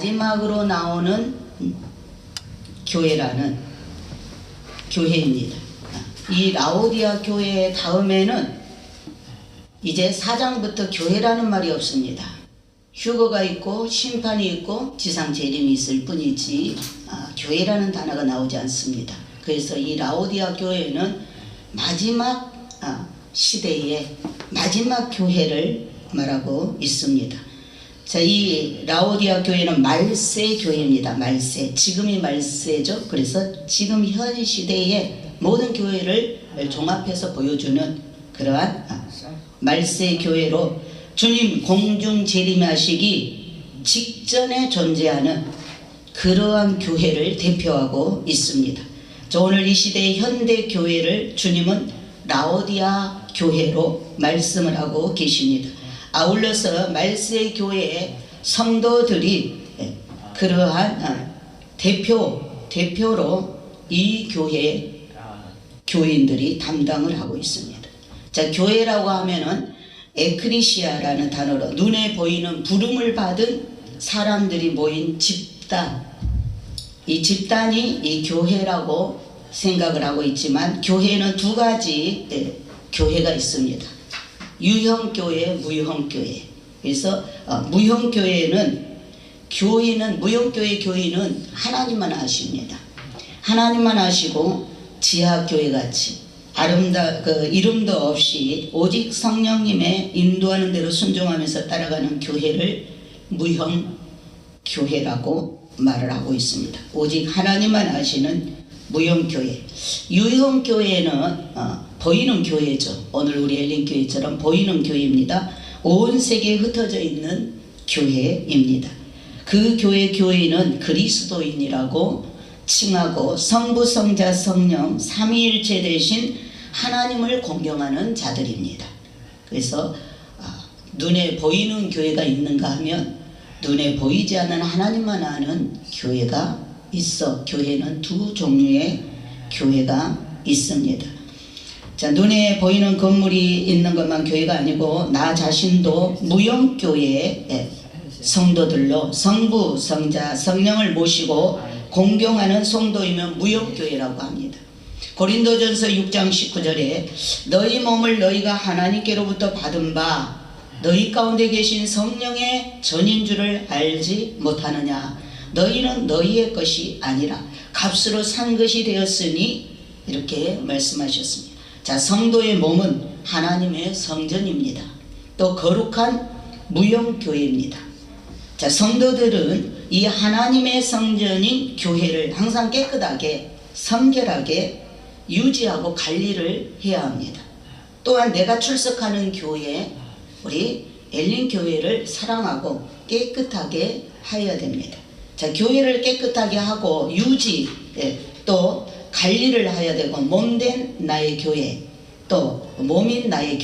마지막으로 나오는 교회라는 교회입니다. 이 라오디아 교회 다음에는 이제 4장부터 교회라는 말이 없습니다. 휴거가 있고 심판이 있고 지상 재림이 있을 뿐이지 교회라는 단어가 나오지 않습니다. 그래서 이 라오디아 교회는 마지막 시대의 마지막 교회를 말하고 있습니다. 자, 이 라오디아 교회는 말세 교회입니다. 말세. 지금이 말세죠. 그래서 지금 현 시대의 모든 교회를 종합해서 보여주는 그러한 말세 교회로 주님 공중 재림하시기 직전에 존재하는 그러한 교회를 대표하고 있습니다. 자, 오늘 이 시대의 현대 교회를 주님은 라오디아 교회로 말씀을 하고 계십니다. 아울러서 말세 교회의 성도들이 그러한 대표로 이 교인들이 담당을 하고 있습니다. 자, 교회라고 하면은 에크리시아라는 단어로 눈에 보이는 부름을 받은 사람들이 모인 집단, 이 집단이 이 교회라고 생각을 하고 있지만 교회는 두 가지 교회가 있습니다. 유형교회, 무형교회. 그래서 무형교회는 무형교회 교인은 하나님만 아십니다. 하나님만 아시고 지하교회같이 이름도 없이 오직 성령님의 인도하는 대로 순종하면서 따라가는 교회를 무형교회라고 말을 하고 있습니다. 오직 하나님만 아시는 무형교회. 유형교회는 보이는 교회죠. 오늘 우리 엘린교회처럼 보이는 교회입니다. 온 세계에 흩어져 있는 교회입니다. 그 교회는 그리스도인이라고 칭하고 성부, 성자, 성령 삼위일체 되신 하나님을 공경하는 자들입니다. 그래서 눈에 보이는 교회가 있는가 하면 눈에 보이지 않는 하나님만 아는 교회가 있어. 교회는 두 종류의 교회가 있습니다. 자, 눈에 보이는 건물이 있는 것만 교회가 아니고 나 자신도 무형교회의 성도들로 성부, 성자, 성령을 모시고 공경하는 성도이면 무형교회라고 합니다. 고린도전서 6장 19절에 너희 몸을 너희가 하나님께로부터 받은 바 너희 가운데 계신 성령의 전인 줄을 알지 못하느냐. 너희는 너희의 것이 아니라 값으로 산 것이 되었으니 이렇게 말씀하셨습니다. 자, 성도의 몸은 하나님의 성전입니다. 또 거룩한 무형교회입니다. 자, 성도들은 이 하나님의 성전인 교회를 항상 깨끗하게 성결하게 유지하고 관리를 해야 합니다. 또한 내가 출석하는 교회, 우리 엘린교회를 사랑하고 깨끗하게 해야 됩니다. 자, 교회를 깨끗하게 하고 유지 또 관리를 해야 되고 몸된 나의 교회 또 몸인 나의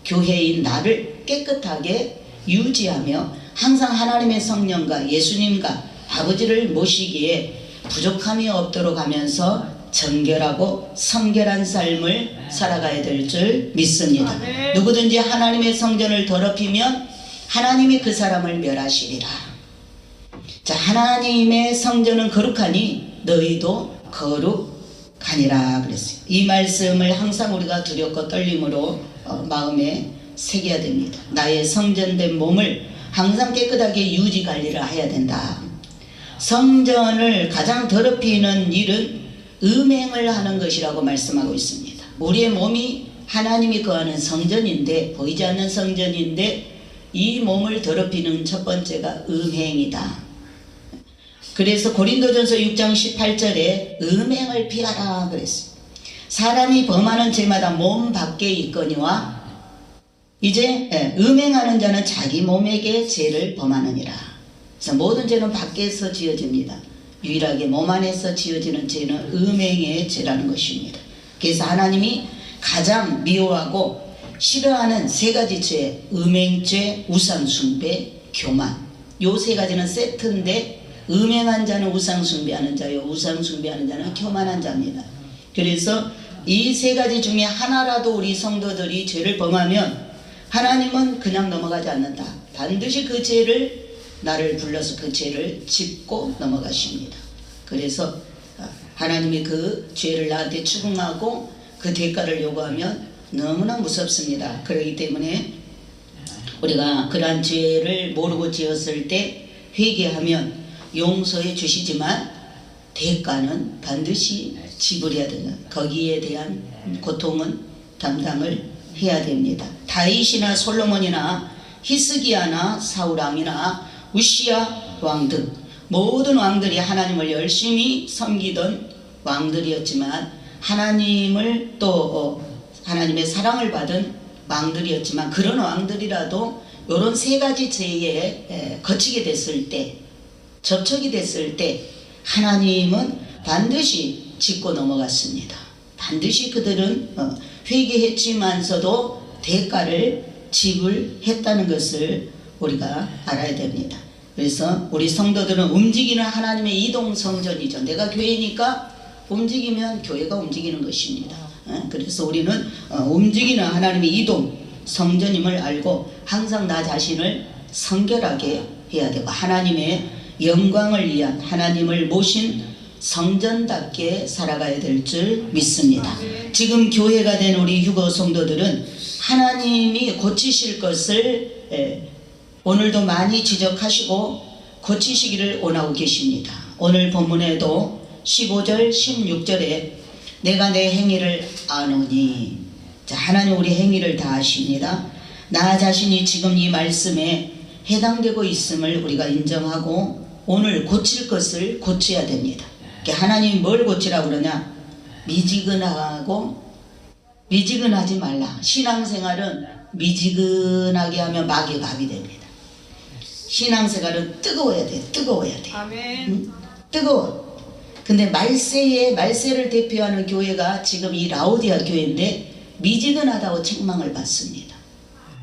교회인 나를 깨끗하게 유지하며 항상 하나님의 성령과 예수님과 아버지를 모시기에 부족함이 없도록 하면서 정결하고 성결한 삶을 살아가야 될 줄 믿습니다. 누구든지 하나님의 성전을 더럽히면 하나님이 그 사람을 멸하시리라. 자, 하나님의 성전은 거룩하니 너희도 거룩하니라 그랬어요. 이 말씀을 항상 우리가 두렵고 떨림으로 마음에 새겨야 됩니다. 나의 성전된 몸을 항상 깨끗하게 유지 관리를 해야 된다. 성전을 가장 더럽히는 일은 음행을 하는 것이라고 말씀하고 있습니다. 우리의 몸이 하나님이 거하는 성전인데, 보이지 않는 성전인데 이 몸을 더럽히는 첫 번째가 음행이다. 그래서 고린도전서 6장 18절에 음행을 피하라 그랬어요. 사람이 범하는 죄마다 몸 밖에 있거니와 이제 음행하는 자는 자기 몸에게 죄를 범하느니라. 그래서 모든 죄는 밖에서 지어집니다. 유일하게 몸 안에서 지어지는 죄는 음행의 죄라는 것입니다. 그래서 하나님이 가장 미워하고 싫어하는 세 가지 죄, 음행죄, 우상숭배, 교만. 요 세 가지는 세트인데 음행한 자는 우상숭배하는 자요, 우상숭배하는 자는 교만한 자입니다. 그래서 이 세 가지 중에 하나라도 우리 성도들이 죄를 범하면 하나님은 그냥 넘어가지 않는다. 반드시 그 죄를 나를 불러서 그 죄를 짚고 넘어가십니다. 그래서 하나님이 그 죄를 나한테 추궁하고 그 대가를 요구하면 너무나 무섭습니다. 그렇기 때문에 우리가 그러한 죄를 모르고 지었을 때 회개하면 용서해 주시지만 대가는 반드시 지불해야 되는, 거기에 대한 고통은 담당을 해야 됩니다. 다윗이나 솔로몬이나 히스기야나 사울왕이나 우시야 왕 등 모든 왕들이 하나님을 열심히 섬기던 왕들이었지만, 하나님을 또 하나님의 사랑을 받은 왕들이었지만, 그런 왕들이라도 이런 세 가지 죄에 거치게 됐을 때, 접촉이 됐을 때 하나님은 반드시 짚고 넘어갔습니다. 반드시 그들은 회개했지만서도 대가를 지불했다는 것을 우리가 알아야 됩니다. 그래서 우리 성도들은 움직이는 하나님의 이동 성전이죠. 내가 교회니까 움직이면 교회가 움직이는 것입니다. 그래서 우리는 움직이는 하나님의 이동 성전임을 알고 항상 나 자신을 성결하게 해야 되고, 하나님의 영광을 위한, 하나님을 모신 성전답게 살아가야 될 줄 믿습니다. 지금 교회가 된 우리 휴거 성도들은 하나님이 고치실 것을 오늘도 많이 지적하시고 고치시기를 원하고 계십니다. 오늘 본문에도 15절 16절에 내가 내 행위를 아노니, 자, 하나님 우리 행위를 다 아십니다. 나 자신이 지금 이 말씀에 해당되고 있음을 우리가 인정하고 오늘 고칠 것을 고쳐야 됩니다. 하나님이 뭘 고치라고 그러냐? 미지근하지 말라. 신앙생활은 미지근하게 하면 마귀의 밥이 됩니다. 신앙생활은 뜨거워야 돼. 뜨거워야 돼. 아멘. 뜨거워. 근데 말세를 대표하는 교회가 지금 이 라오디아 교회인데 미지근하다고 책망을 받습니다.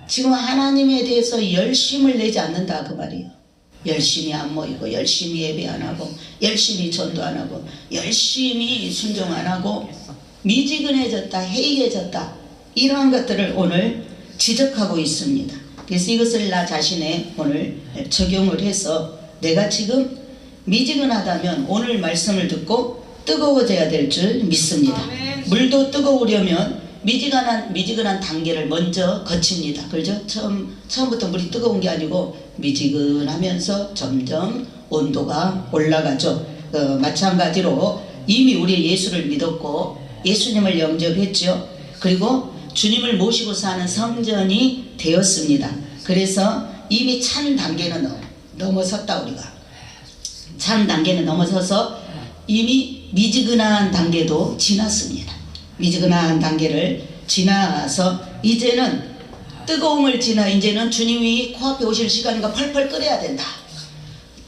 지금 하나님에 대해서 열심을 내지 않는다 그 말이에요. 열심히 안 모이고, 열심히 예배 안 하고, 열심히 전도 안 하고, 열심히 순종 안 하고, 미지근해졌다, 해이해졌다, 이러한 것들을 오늘 지적하고 있습니다. 그래서 이것을 나 자신에 오늘 적용을 해서 내가 지금 미지근하다면 오늘 말씀을 듣고 뜨거워져야 될 줄 믿습니다. 물도 뜨거우려면 미지근한 단계를 먼저 거칩니다. 그렇죠? 처음부터 물이 뜨거운 게 아니고 미지근하면서 점점 온도가 올라가죠. 마찬가지로 이미 우리 예수를 믿었고 예수님을 영접했죠. 그리고 주님을 모시고 사는 성전이 되었습니다. 그래서 이미 찬 단계는 넘어섰다. 우리가 찬 단계는 넘어서서 이미 미지근한 단계도 지났습니다. 미지근한 단계를 지나서 이제는 뜨거움을 지나 이제는 주님이 코앞에 오실 시간이니까 펄펄 끓여야 된다.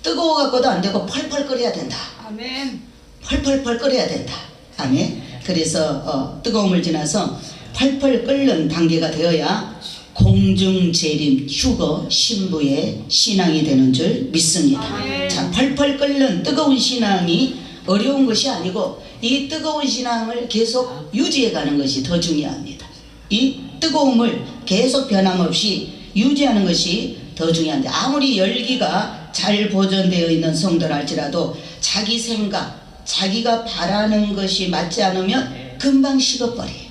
뜨거워 갖고도 안 되고 펄펄 끓여야 된다. 아멘. 펄펄 끓여야 된다. 아멘. 그래서 뜨거움을 지나서 펄펄 끓는 단계가 되어야 공중재림 휴거 신부의 신앙이 되는 줄 믿습니다. 아멘. 자, 펄펄 끓는 뜨거운 신앙이 어려운 것이 아니고 이 뜨거운 신앙을 계속 유지해가는 것이 더 중요합니다. 이 뜨거움을 계속 변함없이 유지하는 것이 더 중요한데, 아무리 열기가 잘 보존되어 있는 성도라 할지라도 자기 생각, 자기가 바라는 것이 맞지 않으면 금방 식어버려요.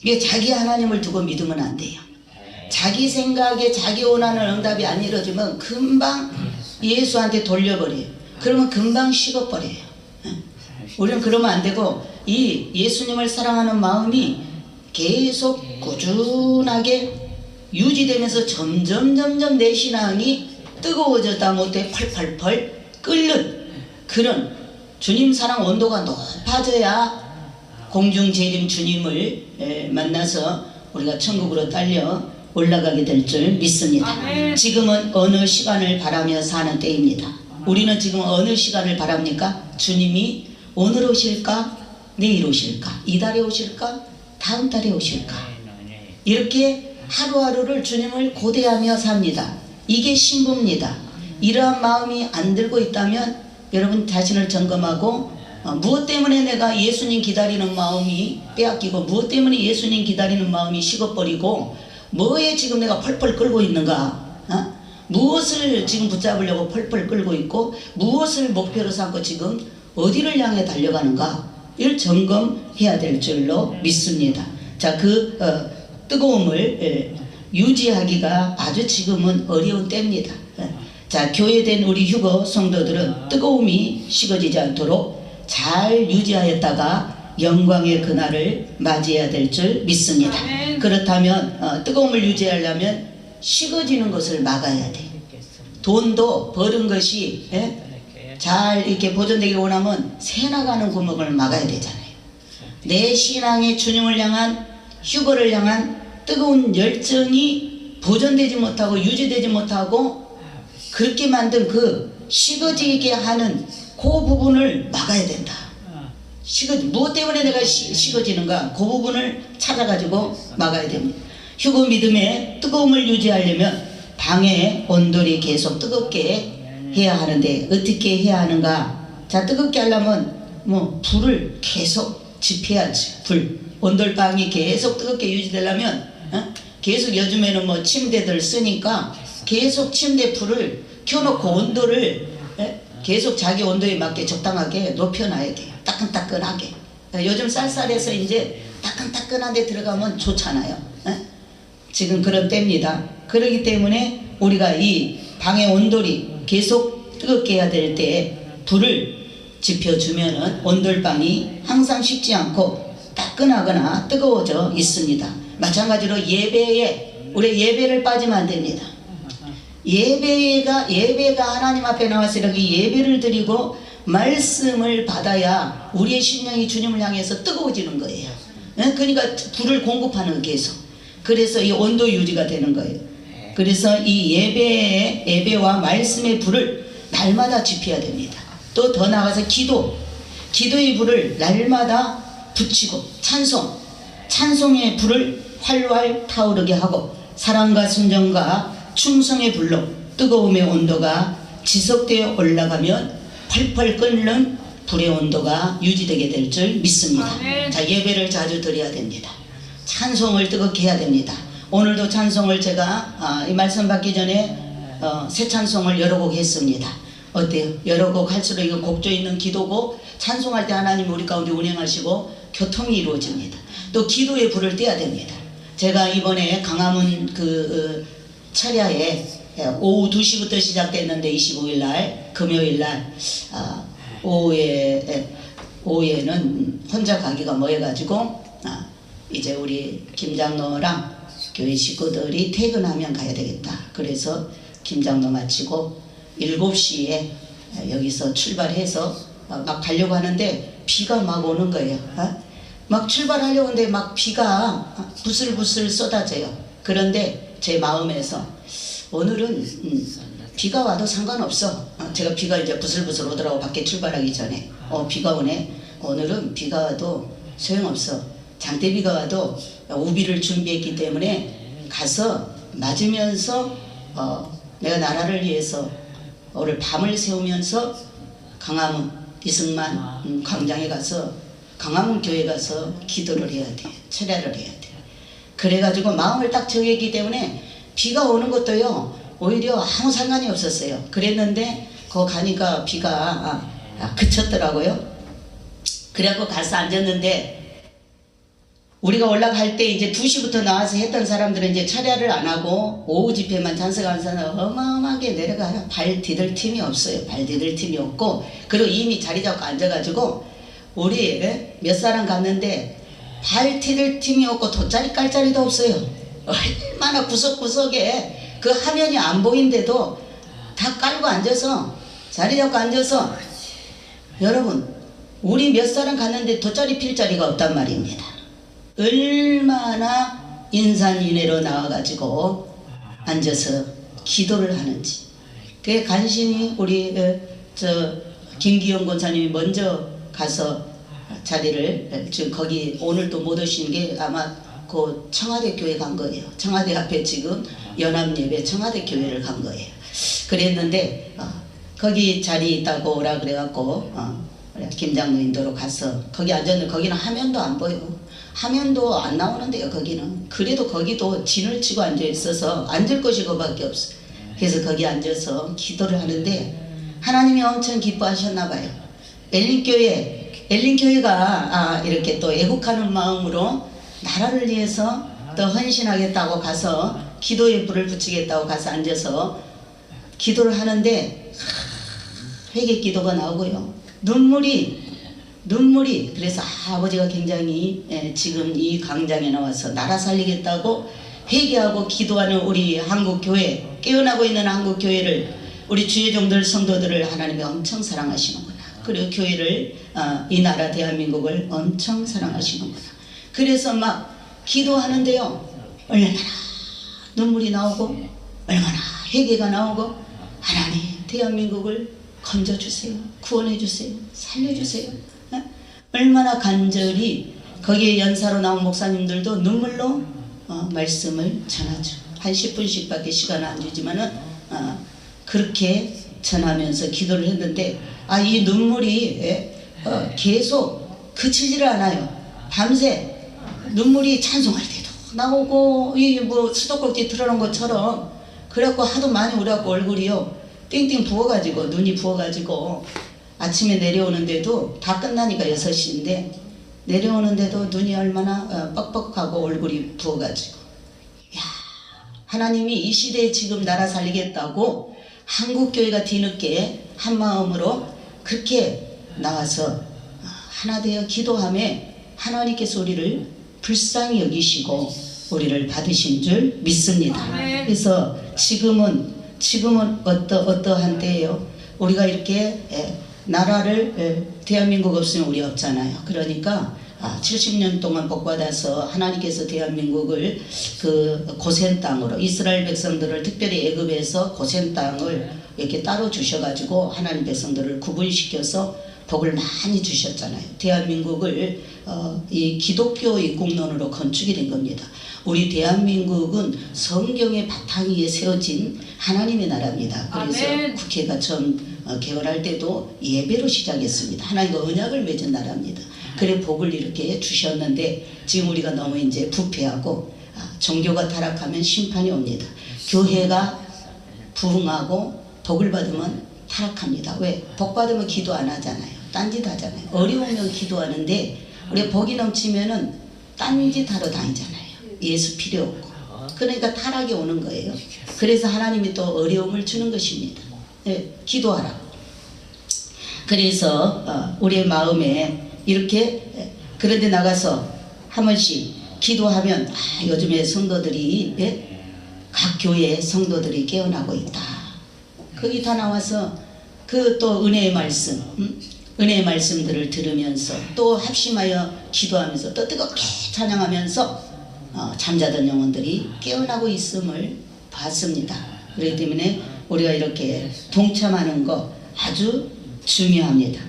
이게 자기 하나님을 두고 믿으면 안 돼요. 자기 생각에 자기 원하는 응답이 안 이루어지면 금방 예수한테 돌려버려요. 그러면 금방 식어버려요. 우리는 그러면 안 되고 이 예수님을 사랑하는 마음이 계속 꾸준하게 유지되면서 점점 내 신앙이 뜨거워졌다 못해 펄펄 끓는 그런 주님 사랑 온도가 높아져야 공중재림 주님을 만나서 우리가 천국으로 딸려 올라가게 될 줄 믿습니다. 아멘. 지금은 어느 시간을 바라며 사는 때입니다. 우리는 지금 어느 시간을 바랍니까? 주님이 오늘 오실까? 내일 오실까? 이달에 오실까? 다음 달에 오실까? 이렇게 하루하루를 주님을 고대하며 삽니다. 이게 신부입니다. 이러한 마음이 안 들고 있다면 여러분 자신을 점검하고 무엇 때문에 내가 예수님 기다리는 마음이 빼앗기고 무엇 때문에 예수님 기다리는 마음이 식어버리고 뭐에 지금 내가 펄펄 끓고 있는가? 무엇을 지금 붙잡으려고 펄펄 끌고 있고 무엇을 목표로 삼고 지금 어디를 향해 달려가는가를 점검해야 될 줄로 믿습니다. 자, 그 뜨거움을 유지하기가 아주 지금은 어려운 때입니다. 자, 교회된 우리 휴거 성도들은 뜨거움이 식어지지 않도록 잘 유지하였다가 영광의 그날을 맞이해야 될 줄 믿습니다. 그렇다면 뜨거움을 유지하려면 식어지는 것을 막아야 돼. 돈도 버는 것이 잘 이렇게 보존되기 원하면 새나가는 구멍을 막아야 되잖아요. 내 신앙의 주님을 향한 휴거를 향한 뜨거운 열정이 보존되지 못하고 유지되지 못하고 그렇게 만든 그 식어지게 하는 그 부분을 막아야 된다. 무엇 때문에 내가 식어지는가 그 부분을 찾아가지고 막아야 됩니다. 휴거 믿음의 뜨거움을 유지하려면 방의 온돌이 계속 뜨겁게 해야 하는데 어떻게 해야 하는가? 자, 뜨겁게 하려면 뭐 불을 계속 지펴야지. 온돌방이 계속 뜨겁게 유지되려면 계속 요즘에는 뭐 침대들 쓰니까 계속 침대 불을 켜놓고 온도를 계속 자기 온도에 맞게 적당하게 높여놔야 돼요. 따끈따끈하게. 요즘 쌀쌀해서 이제 따끈따끈한 데 들어가면 좋잖아요. 지금 그런 때입니다. 그렇기 때문에 우리가 이 방의 온돌이 계속 뜨겁게 해야 될 때 불을 지펴주면은 온돌방이 항상 식지 않고 따끈하거나 뜨거워져 있습니다. 마찬가지로 예배에 우리 예배를 빠지면 안 됩니다. 예배가 하나님 앞에 나와서 이렇게 예배를 드리고 말씀을 받아야 우리의 심령이 주님을 향해서 뜨거워지는 거예요. 그러니까 불을 공급하는 계속. 그래서 이 온도 유지가 되는 거예요. 그래서 이 예배와 말씀의 불을 날마다 지펴야 됩니다. 또 더 나아가서 기도의 불을 날마다 붙이고 찬송의 불을 활활 타오르게 하고 사랑과 순정과 충성의 불로 뜨거움의 온도가 지속되어 올라가면 펄펄 끓는 불의 온도가 유지되게 될 줄 믿습니다. 자, 예배를 자주 드려야 됩니다. 찬송을 뜨겁게 해야 됩니다. 오늘도 찬송을 제가 이 말씀 받기 전에 새 찬송을 여러 곡 했습니다. 어때요? 여러 곡 할수록 이거 곡조 있는 기도고 찬송할 때 하나님 우리 가운데 운행하시고 교통이 이루어집니다. 또 기도의 불을 떼야 됩니다. 제가 이번에 강화문 철야에 오후 2시부터 시작됐는데 25일날 금요일날 오후에는 혼자 가기가 뭐해가지고 이제 우리 김장로랑 교회 식구들이 퇴근하면 가야 되겠다. 그래서 김장로 마치고 7시에 여기서 출발해서 막 가려고 하는데 비가 막 오는 거예요. 막 출발하려고 하는데 막 비가 부슬부슬 쏟아져요. 그런데 제 마음에서 오늘은 비가 와도 상관없어. 제가 비가 이제 부슬부슬 오더라고. 밖에 출발하기 전에 비가 오네. 오늘은 비가 와도 소용없어. 장대비가 와도 우비를 준비했기 때문에 가서 맞으면서 내가 나라를 위해서 오늘 밤을 새우면서 강화문 이승만 광장에 가서 강화문 교회 가서 기도를 해야 돼. 철야를 해야 돼. 그래가지고 마음을 딱 정했기 때문에 비가 오는 것도요 오히려 아무 상관이 없었어요. 그랬는데 거기 가니까 비가 그쳤더라고요. 그래갖고 가서 앉았는데 우리가 올라갈 때 이제 2시부터 나와서 했던 사람들은 이제 철야를 안 하고 오후 집회만 찬성하는 사람은 어마어마하게 내려가요. 발 디딜 틈이 없어요. 발 디딜 틈이 없고 그리고 이미 자리 잡고 앉아가지고 우리 몇 사람 갔는데 발 디딜 틈이 없고 돗자리 깔 자리도 없어요. 얼마나 구석구석에 그 화면이 안 보인데도 다 깔고 앉아서 자리 잡고 앉아서 여러분 우리 몇 사람 갔는데 돗자리 필 자리가 없단 말입니다. 얼마나 인산인해로 나와가지고 앉아서 기도를 하는지. 그게 간신히 우리 김기영 권사님이 먼저 가서 자리를 거기 오늘 또 못 오신 게 아마 그 청와대 교회 간 거예요. 청와대 앞에 지금 연합예배 청와대 교회를 간 거예요. 그랬는데 거기 자리 있다고 오라 그래갖고 김장로 인도로 가서 거기 앉았는데 거기는 화면도 안 보여. 화면도 안 나오는데요. 거기는. 그래도 거기도 진을 치고 앉아 있어서 앉을 곳이 그거밖에 없어. 그래서 거기 앉아서 기도를 하는데 하나님이 엄청 기뻐하셨나 봐요. 엘린교회가 이렇게 또 애국하는 마음으로 나라를 위해서 또 헌신하겠다고 가서 기도에 불을 붙이겠다고 가서 앉아서 기도를 하는데 회개 기도가 나오고요. 눈물이 그래서 아버지가 굉장히 지금 이 광장에 나와서 나라 살리겠다고 회개하고 기도하는 우리 한국교회, 깨어나고 있는 한국교회를, 우리 주의 종들 성도들을 하나님이 엄청 사랑하시는구나. 그리고 교회를, 이 나라 대한민국을 엄청 사랑하시는구나. 그래서 막 기도하는데요, 얼마나 눈물이 나오고 얼마나 회개가 나오고, 하나님 대한민국을 건져주세요, 구원해주세요, 살려주세요. 얼마나 간절히 거기에 연사로 나온 목사님들도 눈물로 말씀을 전하죠. 한 10분씩 밖에 시간을 안 주지만은 그렇게 전하면서 기도를 했는데 이 눈물이 계속 그치지를 않아요. 밤새 눈물이 찬송할 때도 나오고 이 뭐 수도꼭지 틀어놓은 것처럼, 그래갖고 하도 많이 우려갖고 얼굴이요 띵띵 부어가지고, 눈이 부어가지고 아침에 내려오는데도 다 끝나니까 6시인데 내려오는데도 눈이 얼마나 뻑뻑하고 얼굴이 부어가지고, 야, 하나님이 이 시대에 지금 나라 살리겠다고 한국교회가 뒤늦게 한마음으로 그렇게 나와서 하나 되어 기도함에 하나님께서 우리를 불쌍히 여기시고 우리를 받으신 줄 믿습니다. 그래서 지금은 어떠한 때예요. 우리가 이렇게 나라를, 대한민국 없으면 우리 없잖아요. 그러니까 70년 동안 복받아서 하나님께서 대한민국을 그 고센 땅으로, 이스라엘 백성들을 특별히 애굽에서 고센 땅을 이렇게 따로 주셔가지고 하나님 백성들을 구분시켜서 복을 많이 주셨잖아요. 대한민국을 이 기독교의 국론으로 건축이 된 겁니다. 우리 대한민국은 성경의 바탕 위에 세워진 하나님의 나라입니다. 그래서 아멘. 국회가 처음 개헌할 때도 예배로 시작했습니다. 하나님과 언약을 맺은 나라입니다. 그래 복을 이렇게 주셨는데 지금 우리가 너무 이제 부패하고 종교가 타락하면 심판이 옵니다. 교회가 부흥하고 복을 받으면 타락합니다. 왜? 복 받으면 기도 안 하잖아요. 딴짓 하잖아요. 어려우면 기도하는데 우리가 복이 넘치면은 딴짓 하러 다니잖아요. 예수 필요 없고. 그러니까 타락이 오는 거예요. 그래서 하나님이 또 어려움을 주는 것입니다. 네, 기도하라. 그래서 우리의 마음에 이렇게, 그런데 나가서 한 번씩 기도하면 요즘에 성도들이, 각 교회 성도들이 깨어나고 있다. 거기 다 나와서 그 또 은혜의 말씀, 은혜의 말씀들을 들으면서 또 합심하여 기도하면서 또 뜨겁게 찬양하면서 잠자던 영혼들이 깨어나고 있음을 봤습니다. 그렇기 때문에 우리가 이렇게 동참하는 거 아주 중요합니다.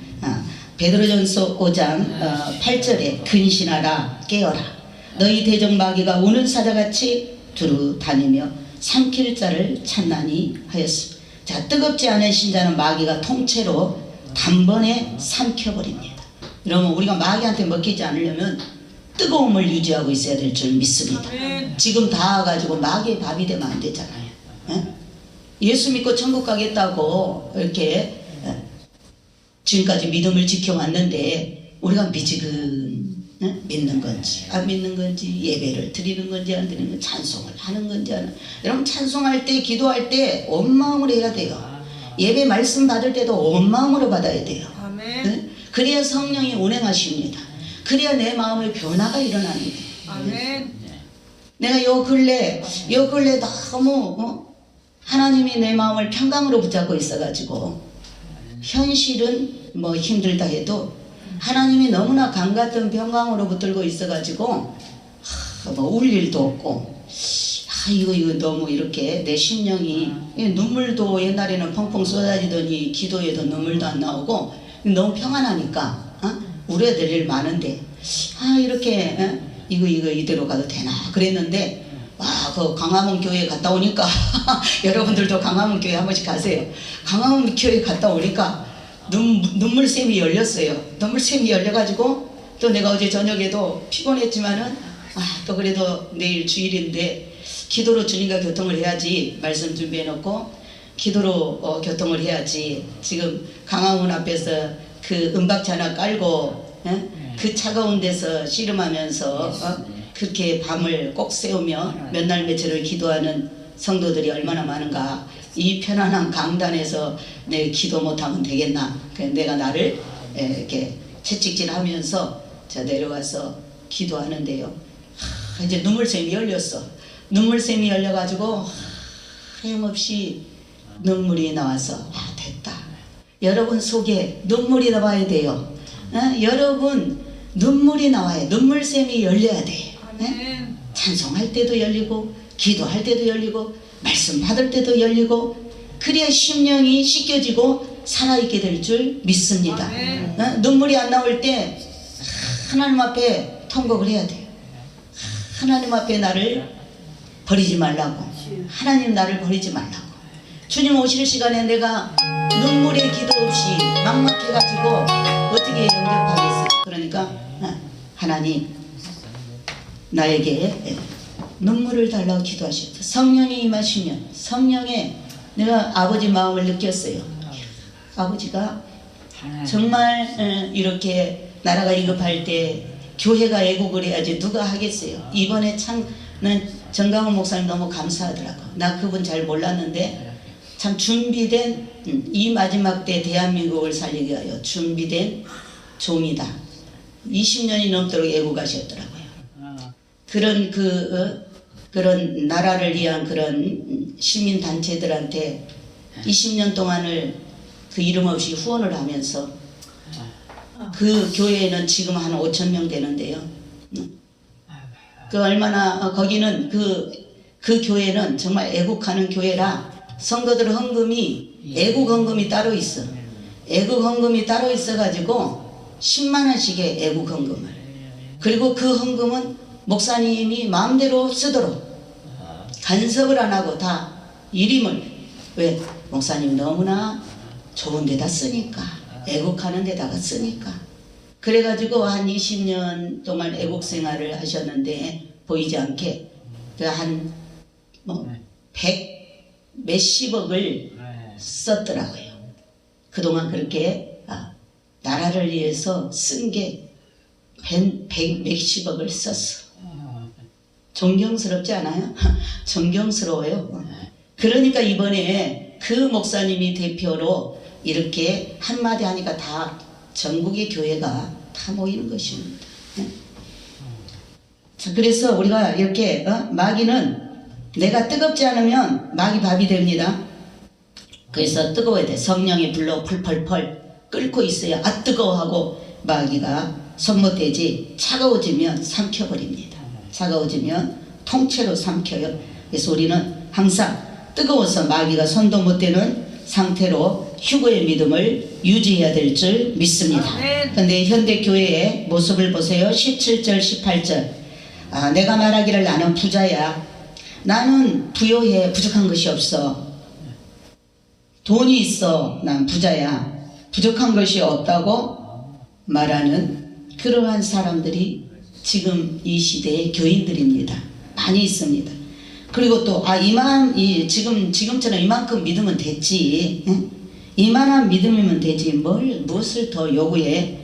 베드로전서 5장 8절에 근신하라, 깨어라. 너희 대적 마귀가 우는 사자같이 두루 다니며 삼킬 자를 찾나니 하였습니다. 자, 뜨겁지 않은 신자는 마귀가 통째로 단번에 삼켜버립니다. 그러면 우리가 마귀한테 먹히지 않으려면 뜨거움을 유지하고 있어야 될 줄 믿습니다. 지금 다 와가지고 마귀의 밥이 되면 안 되잖아요. 예수 믿고 천국 가겠다고 이렇게 지금까지 믿음을 지켜왔는데 우리가 미지근 믿는 건지 안 믿는 건지, 예배를 드리는 건지 안 드리는 건지, 찬송을 하는 건지 안 하는, 여러분 찬송할 때 기도할 때 온 마음으로 해야 돼요. 예배 말씀 받을 때도 온 마음으로 받아야 돼요. 아멘. 그래야 성령이 운행하십니다. 그래야 내 마음의 변화가 일어나는 거예요. 아멘. 내가 요 근래 너무 하나님이 내 마음을 평강으로 붙잡고 있어가지고 현실은 뭐 힘들다 해도 하나님이 너무나 강 같은 평강으로 붙들고 있어가지고 뭐 울 일도 없고, 이거 너무 이렇게 내 심령이, 눈물도 옛날에는 펑펑 쏟아지더니 기도에도 눈물도 안 나오고 너무 평안하니까 울어야 될 일 많은데 이렇게 이거 이대로 가도 되나 그랬는데, 그 강화문 교회 갔다 오니까 여러분들도 강화문 교회 한 번씩 가세요. 강화문 교회 갔다 오니까 눈물샘이 열렸어요. 눈물샘이 열려가지고 또 내가 어제 저녁에도 피곤했지만은 또 그래도 내일 주일인데 기도로 주님과 교통을 해야지 말씀 준비해놓고 기도로 교통을 해야지. 지금 강화문 앞에서 그 은박지 하나 깔고 그 차가운 데서 씨름하면서 그렇게 밤을 꼭 새우며 몇 날 며칠을 기도하는 성도들이 얼마나 많은가. 이 편안한 강단에서 내 기도 못하면 되겠나. 내가 나를 이렇게 채찍질하면서 자 내려와서 기도하는데요. 이제 눈물샘이 열렸어. 눈물샘이 열려가지고 하염없이 눈물이 나와서 됐다. 여러분 속에 눈물이 나와야 돼요. 여러분 눈물이 나와야 눈물샘이 열려야 돼. 찬송할 때도 열리고 기도할 때도 열리고 말씀 받을 때도 열리고 그래야 심령이 씻겨지고 살아있게 될 줄 믿습니다. 눈물이 안 나올 때 하나님 앞에 통곡을 해야 돼요. 하나님 앞에 나를 버리지 말라고. 하나님 나를 버리지 말라고. 주님 오실 시간에 내가 눈물의 기도 없이 막막해가지고 어떻게 영접하겠어요. 그러니까 하나님 나에게 눈물을 달라고 기도하셨다. 성령이 임하시면 성령의 내가 아버지 마음을 느꼈어요. 아버지가 정말 이렇게 나라가 위급할 때 교회가 애국을 해야지 누가 하겠어요. 이번에 참는 정강훈 목사님 너무 감사하더라고. 나 그분 잘 몰랐는데 참 준비된 이 마지막 때 대한민국을 살리기 위하여 준비된 종이다. 20년이 넘도록 애국하셨더라고요. 그런 그런 나라를 위한 그런 시민 단체들한테 20년 동안을 그 이름 없이 후원을 하면서 그 교회에는 지금 한 5,000명 되는데요. 그 얼마나 거기는 그 교회는 정말 애국하는 교회라 성도들 헌금이 애국 헌금이 따로 있어. 애국 헌금이 따로 있어가지고 10만 원씩의 애국 헌금을. 그리고 그 헌금은 목사님이 마음대로 쓰도록 간섭을 안 하고 다 일임을. 왜? 목사님 너무나 좋은 데다 쓰니까. 애국하는 데다가 쓰니까. 그래가지고 한 20년 동안 애국 생활을 하셨는데 보이지 않게 한 100 몇십억을 썼더라고요. 그동안 그렇게 나라를 위해서 쓴 게 100 몇십억을 썼어. 존경스럽지 않아요? 존경스러워요. 그러니까 이번에 그 목사님이 대표로 이렇게 한마디 하니까 다 전국의 교회가 다 모이는 것입니다. 자, 그래서 우리가 이렇게 마귀는 내가 뜨겁지 않으면 마귀 밥이 됩니다. 그래서 뜨거워야 돼. 성령의 불로 펄펄펄 끓고 있어야 뜨거워하고 마귀가 손못대지. 차가워지면 삼켜버립니다. 차가워지면 통째로 삼켜요. 그래서 우리는 항상 뜨거워서 마귀가 손도 못 대는 상태로 휴거의 믿음을 유지해야 될 줄 믿습니다. 그런데 현대교회의 모습을 보세요. 17절 18절 내가 말하기를 나는 부자야. 나는 부요해. 부족한 것이 없어. 돈이 있어. 난 부자야. 부족한 것이 없다고 말하는 그러한 사람들이 지금 이 시대의 교인들입니다. 많이 있습니다. 그리고 또 지금처럼 이만큼 믿으면 됐지. 이만한 믿음이면 되지. 무엇을 더 요구해.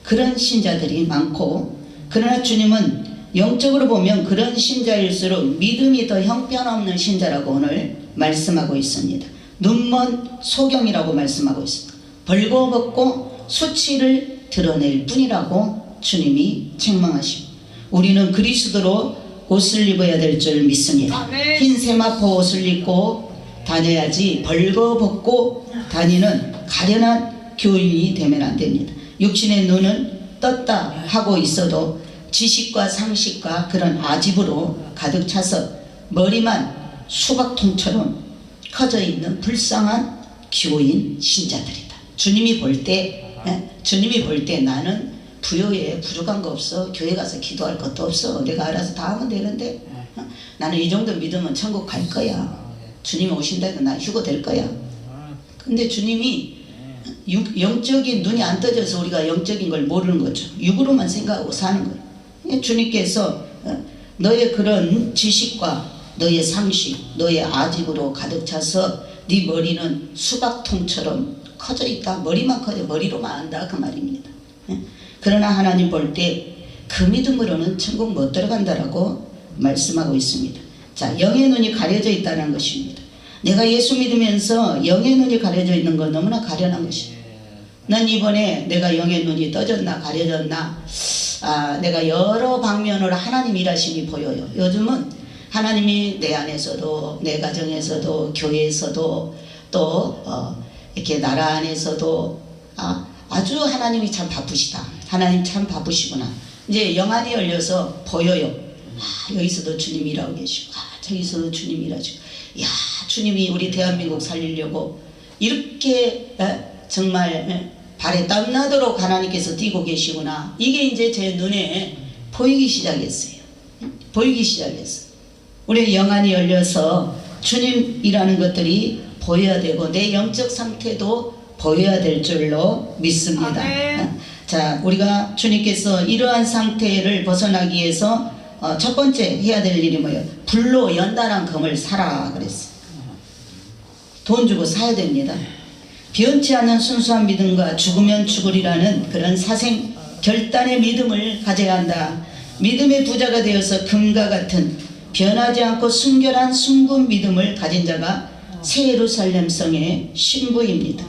그런 신자들이 많고, 그러나 주님은 영적으로 보면 그런 신자일수록 믿음이 더 형편없는 신자라고 오늘 말씀하고 있습니다. 눈먼 소경이라고 말씀하고 있습니다. 벌거벗고 수치를 드러낼 뿐이라고 주님이 책망하십니다. 우리는 그리스도로 옷을 입어야 될 줄 믿습니다. 흰 세마포 옷을 입고 다녀야지 벌거벗고 다니는 가련한 교인이 되면 안 됩니다. 육신의 눈은 떴다 하고 있어도 지식과 상식과 그런 아집으로 가득 차서 머리만 수박통처럼 커져 있는 불쌍한 교인 신자들이다. 주님이 볼 때 나는 부요해. 부족한 거 없어. 교회 가서 기도할 것도 없어. 내가 알아서 다 하면 되는데 나는 이 정도 믿으면 천국 갈 거야. 주님이 오신다 해도 나 휴거 될 거야. 근데 주님이 영적인 눈이 안 떠져서 우리가 영적인 걸 모르는 거죠. 육으로만 생각하고 사는 거예요. 주님께서 너의 그런 지식과 너의 상식, 너의 아집으로 가득 차서 네 머리는 수박통처럼 커져 있다. 머리만 커져 머리로만 안다 그 말입니다. 그러나 하나님 볼 때 그 믿음으로는 천국 못 들어간다라고 말씀하고 있습니다. 자, 영의 눈이 가려져 있다는 것입니다. 내가 예수 믿으면서 영의 눈이 가려져 있는 건 너무나 가련한 것입니다. 난 이번에 내가 영의 눈이 떠졌나 가려졌나 내가 여러 방면으로 하나님 일하심이 보여요. 요즘은 하나님이 내 안에서도 내 가정에서도 교회에서도 또 이렇게 나라 안에서도 아주 하나님이 참 바쁘시다. 하나님 참 바쁘시구나. 이제 영안이 열려서 보여요. 여기서도 주님 일하고 계시고 저기서도 주님 일하시고 야 주님이 우리 대한민국 살리려고 이렇게 정말 발에 땀나도록 하나님께서 뛰고 계시구나. 이게 이제 제 눈에 보이기 시작했어요. 보이기 시작했어요. 우리 영안이 열려서 주님 일하는 것들이 보여야 되고 내 영적 상태도 보여야 될 줄로 믿습니다. 자, 우리가 주님께서 이러한 상태를 벗어나기 위해서 첫 번째 해야 될 일이 뭐예요? 불로 연단한 금을 사라 그랬어요. 돈 주고 사야 됩니다. 변치 않는 순수한 믿음과 죽으면 죽으리라는 그런 사생 결단의 믿음을 가져야 한다. 믿음의 부자가 되어서 금과 같은 변하지 않고 순결한 순금 믿음을 가진 자가 새 예루살렘 성의 신부입니다.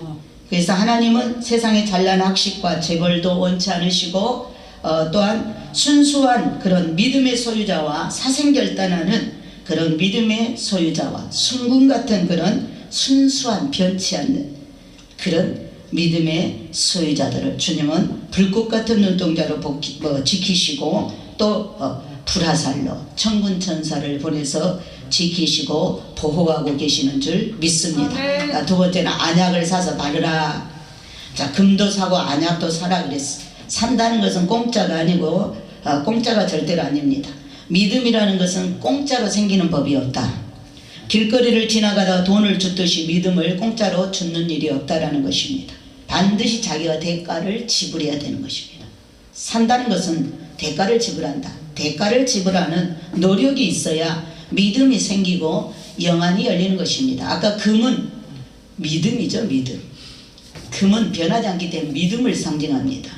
그래서 하나님은 세상의 잘난 학식과 재벌도 원치 않으시고 또한 순수한 그런 믿음의 소유자와 사생결단하는 그런 믿음의 소유자와 순금 같은 그런 순수한 변치 않는 그런 믿음의 소유자들을 주님은 불꽃 같은 눈동자로 지키시고 또 불화살로 천군 천사를 보내서 지키시고 보호하고 계시는 줄 믿습니다. 두 번째는 안약을 사서 바르라. 자, 금도 사고 안약도 사라 그랬어. 산다는 것은 공짜가 아니고 공짜가 절대로 아닙니다. 믿음이라는 것은 공짜로 생기는 법이 없다. 길거리를 지나가다 돈을 줬듯이 믿음을 공짜로 주는 일이 없다라는 것입니다. 반드시 자기가 대가를 지불해야 되는 것입니다. 산다는 것은 대가를 지불한다. 대가를 지불하는 노력이 있어야 믿음이 생기고 영안이 열리는 것입니다. 아까 금은 믿음이죠. 믿음. 금은 변하지 않기 때문에 믿음을 상징합니다.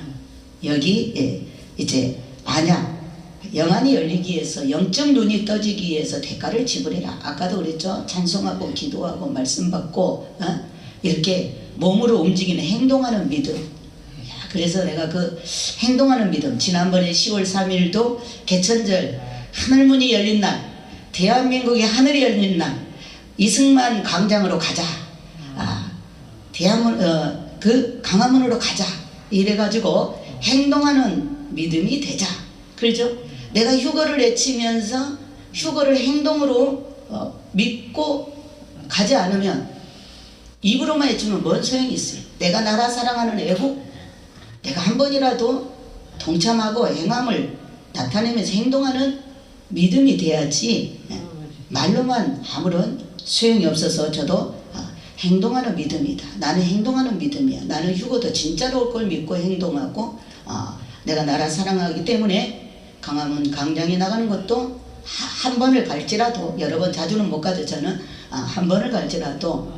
여기 이제 안약 영안이 열리기 위해서 영적 눈이 떠지기 위해서 대가를 지불해라. 아까도 그랬죠. 찬송하고 기도하고 말씀 받고 이렇게 몸으로 움직이는 행동하는 믿음. 그래서 내가 그 행동하는 믿음 지난번에 10월 3일도 개천절 하늘문이 열린 날 대한민국의 하늘이 열린 날 이승만 광장으로 가자. 그 강화문으로 가자. 이래가지고 행동하는 믿음이 되자. 그렇죠? 내가 휴거를 외치면서 휴거를 행동으로 믿고 가지 않으면 입으로만 외치면 뭔 소용이 있어요? 내가 나라 사랑하는 애국 내가 한 번이라도 동참하고 행함을 나타내면서 행동하는 믿음이 돼야지 말로만 아무런 소용이 없어서 저도 행동하는 믿음이다. 나는 행동하는 믿음이야. 나는 휴거도 진짜로 올 걸 믿고 행동하고 내가 나라 사랑하기 때문에 강화문 광장에 나가는 것도 한 번을 갈지라도 여러 번 자주는 못 가죠. 저는 한 번을 갈지라도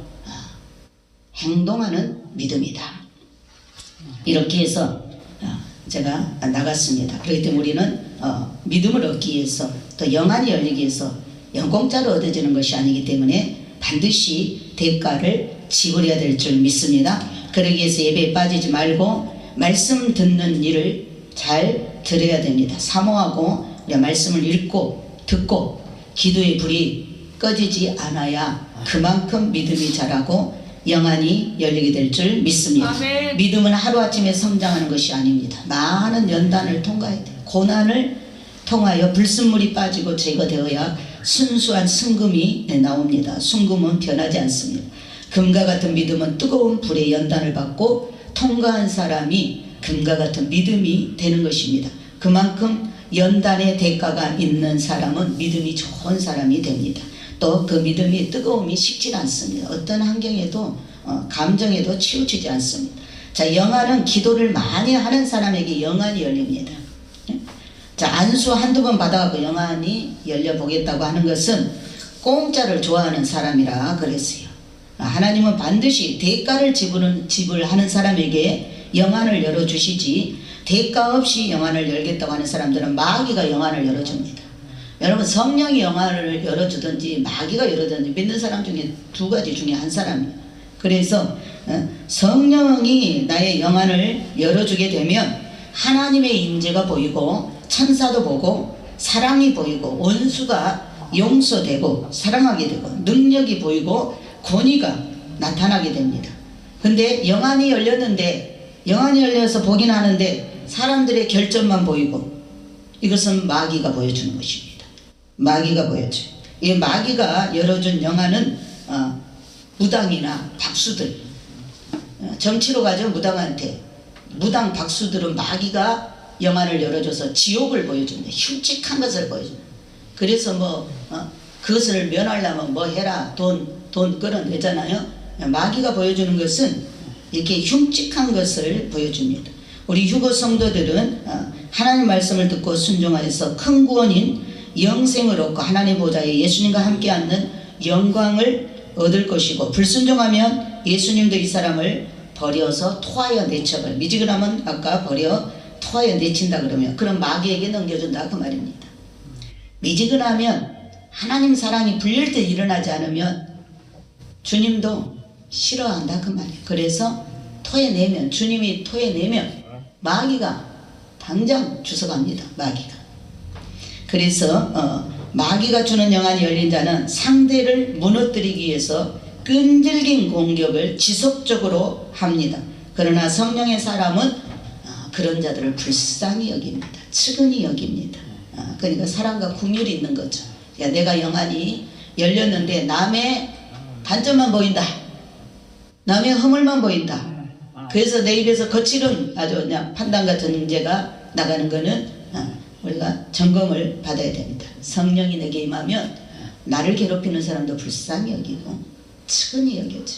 행동하는 믿음이다. 이렇게 해서 제가 나갔습니다. 그렇기 때문에 우리는 믿음을 얻기 위해서 또 영안이 열리기 위해서 영공짜로 얻어지는 것이 아니기 때문에 반드시 대가를 지불해야 될 줄 믿습니다. 그러기 위해서 예배에 빠지지 말고 말씀 듣는 일을 잘 들어야 됩니다. 사모하고 말씀을 읽고 듣고 기도의 불이 꺼지지 않아야 그만큼 믿음이 자라고 영안이 열리게 될 줄 믿습니다. 아멘. 믿음은 하루아침에 성장하는 것이 아닙니다. 많은 연단을 통과해야 돼요. 고난을 통하여 불순물이 빠지고 제거되어야 순수한 순금이 나옵니다. 순금은 변하지 않습니다. 금과 같은 믿음은 뜨거운 불의 연단을 받고 통과한 사람이 금과 같은 믿음이 되는 것입니다. 그만큼 연단의 대가가 있는 사람은 믿음이 좋은 사람이 됩니다. 또 그 믿음이 뜨거움이 식지 않습니다. 어떤 환경에도 감정에도 치우치지 않습니다. 자, 영안은 기도를 많이 하는 사람에게 영안이 열립니다. 자, 안수 한두 번 받아갖고 영안이 열려보겠다고 하는 것은 공짜를 좋아하는 사람이라 그랬어요. 하나님은 반드시 대가를 지불하는 사람에게 영안을 열어주시지, 대가 없이 영안을 열겠다고 하는 사람들은 마귀가 영안을 열어줍니다. 여러분, 성령이 영안을 열어주든지 마귀가 열어주든지 믿는 사람 중에 두 가지 중에 한 사람이에요. 그래서 성령이 나의 영안을 열어주게 되면 하나님의 임재가 보이고 천사도 보고 사랑이 보이고 원수가 용서되고 사랑하게 되고 능력이 보이고 권위가 나타나게 됩니다. 근데 영안이 열려서 보긴 하는데 사람들의 결점만 보이고, 이것은 마귀가 보여주는 것입니다. 마귀가 보여줘요. 이 마귀가 열어준 영안은 무당이나 박수들, 정치로 가죠. 무당 박수들은 마귀가 영안을 열어줘서 지옥을 보여준다. 흉측한 것을 보여준다. 그래서 그것을 면하려면 뭐 해라, 돈 끌어내잖아요. 마귀가 보여주는 것은 이렇게 흉측한 것을 보여줍니다. 우리 휴거 성도들은 하나님 말씀을 듣고 순종하여서 큰 구원인 영생을 얻고 하나님 보좌에 예수님과 함께 앉는 영광을 얻을 것이고, 불순종하면 예수님도 이 사람을 버려서 토하여 내쳐버려. 미지근하면 아까 버려 토하여 내친다 그러면, 그럼 마귀에게 넘겨준다 그 말입니다. 미지근하면 하나님 사랑이 불릴 때 일어나지 않으면 주님도 싫어한다 그 말이에요. 그래서 토해내면, 주님이 토해내면 마귀가 당장 주워갑니다. 마귀가. 그래서 마귀가 주는 영안이 열린 자는 상대를 무너뜨리기 위해서 끈질긴 공격을 지속적으로 합니다. 그러나 성령의 사람은 그런 자들을 불쌍히 여깁니다. 측은히 여깁니다. 그러니까 사랑과 긍휼이 있는 거죠. 야, 내가 영안이 열렸는데 남의 단점만 보인다, 남의 허물만 보인다. 그래서 내 입에서 거칠은 아주 그냥 판단과 전제가 나가는 거는 우리가 점검을 받아야 됩니다. 성령이 내게 임하면 나를 괴롭히는 사람도 불쌍히 여기고 측은히 여겨져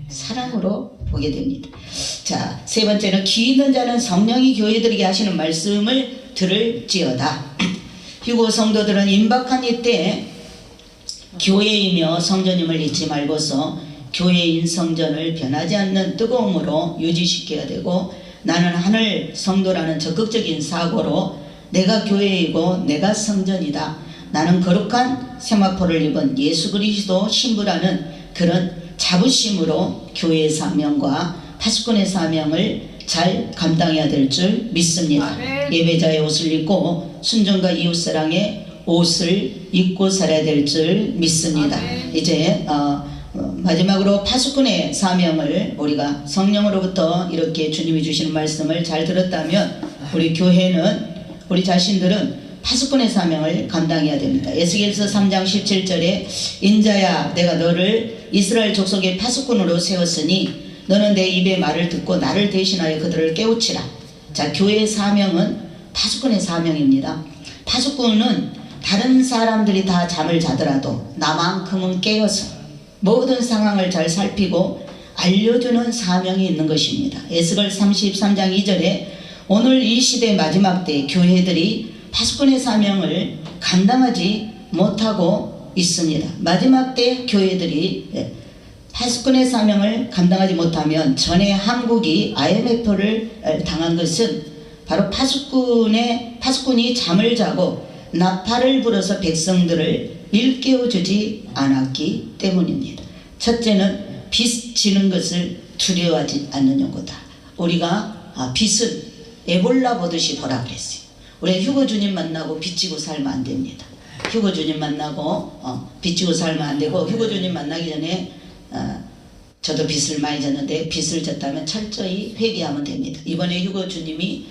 사랑으로 보게 됩니다. 자, 세 번째는 귀 있는 자는 성령이 교회들에게 하시는 말씀을 들을지어다. 휴거 성도들은 임박한 이때 교회이며 성전임을 잊지 말고서 교회인 성전을 변하지 않는 뜨거움으로 유지시켜야 되고, 나는 하늘 성도라는 적극적인 사고로 내가 교회이고 내가 성전이다, 나는 거룩한 세마포를 입은 예수 그리스도 신부라는 그런 자부심으로 교회의 사명과 파수꾼의 사명을 잘 감당해야 될 줄 믿습니다. 예배자의 옷을 입고 순종과 이웃사랑의 옷을 입고 살아야 될 줄 믿습니다. 이제 마지막으로 파수꾼의 사명을 우리가 성령으로부터 이렇게 주님이 주시는 말씀을 잘 들었다면 우리 교회는, 우리 자신들은 파수꾼의 사명을 감당해야 됩니다. 에스겔서 3장 17절에 인자야, 내가 너를 이스라엘 족속의 파수꾼으로 세웠으니 너는 내 입의 말을 듣고 나를 대신하여 그들을 깨우치라. 자, 교회의 사명은 파수꾼의 사명입니다. 파수꾼은 다른 사람들이 다 잠을 자더라도 나만큼은 깨어서 모든 상황을 잘 살피고 알려주는 사명이 있는 것입니다. 에스겔 33장 2절에 오늘 이 시대 마지막 때 교회들이 파수꾼의 사명을 감당하지 못하고 있습니다. 마지막 때 교회들이 파수꾼의 사명을 감당하지 못하면, 전에 한국이 IMF를 당한 것은 바로 파수꾼이 잠을 자고 나팔을 불어서 백성들을 일깨워주지 않았기 때문입니다. 첫째는 빚 지는 것을 두려워하지 않는 연고다. 우리가 빚은 에볼라 보듯이 보라 그랬어요. 우리 휴거 주님 만나고 빚지고 살면 안 됩니다. 휴거 주님 만나고 빚지고 살면 안 되고, 휴거 주님 만나기 전에 저도 빚을 많이 졌는데 빚을 졌다면 철저히 회개하면 됩니다. 이번에 휴거 주님이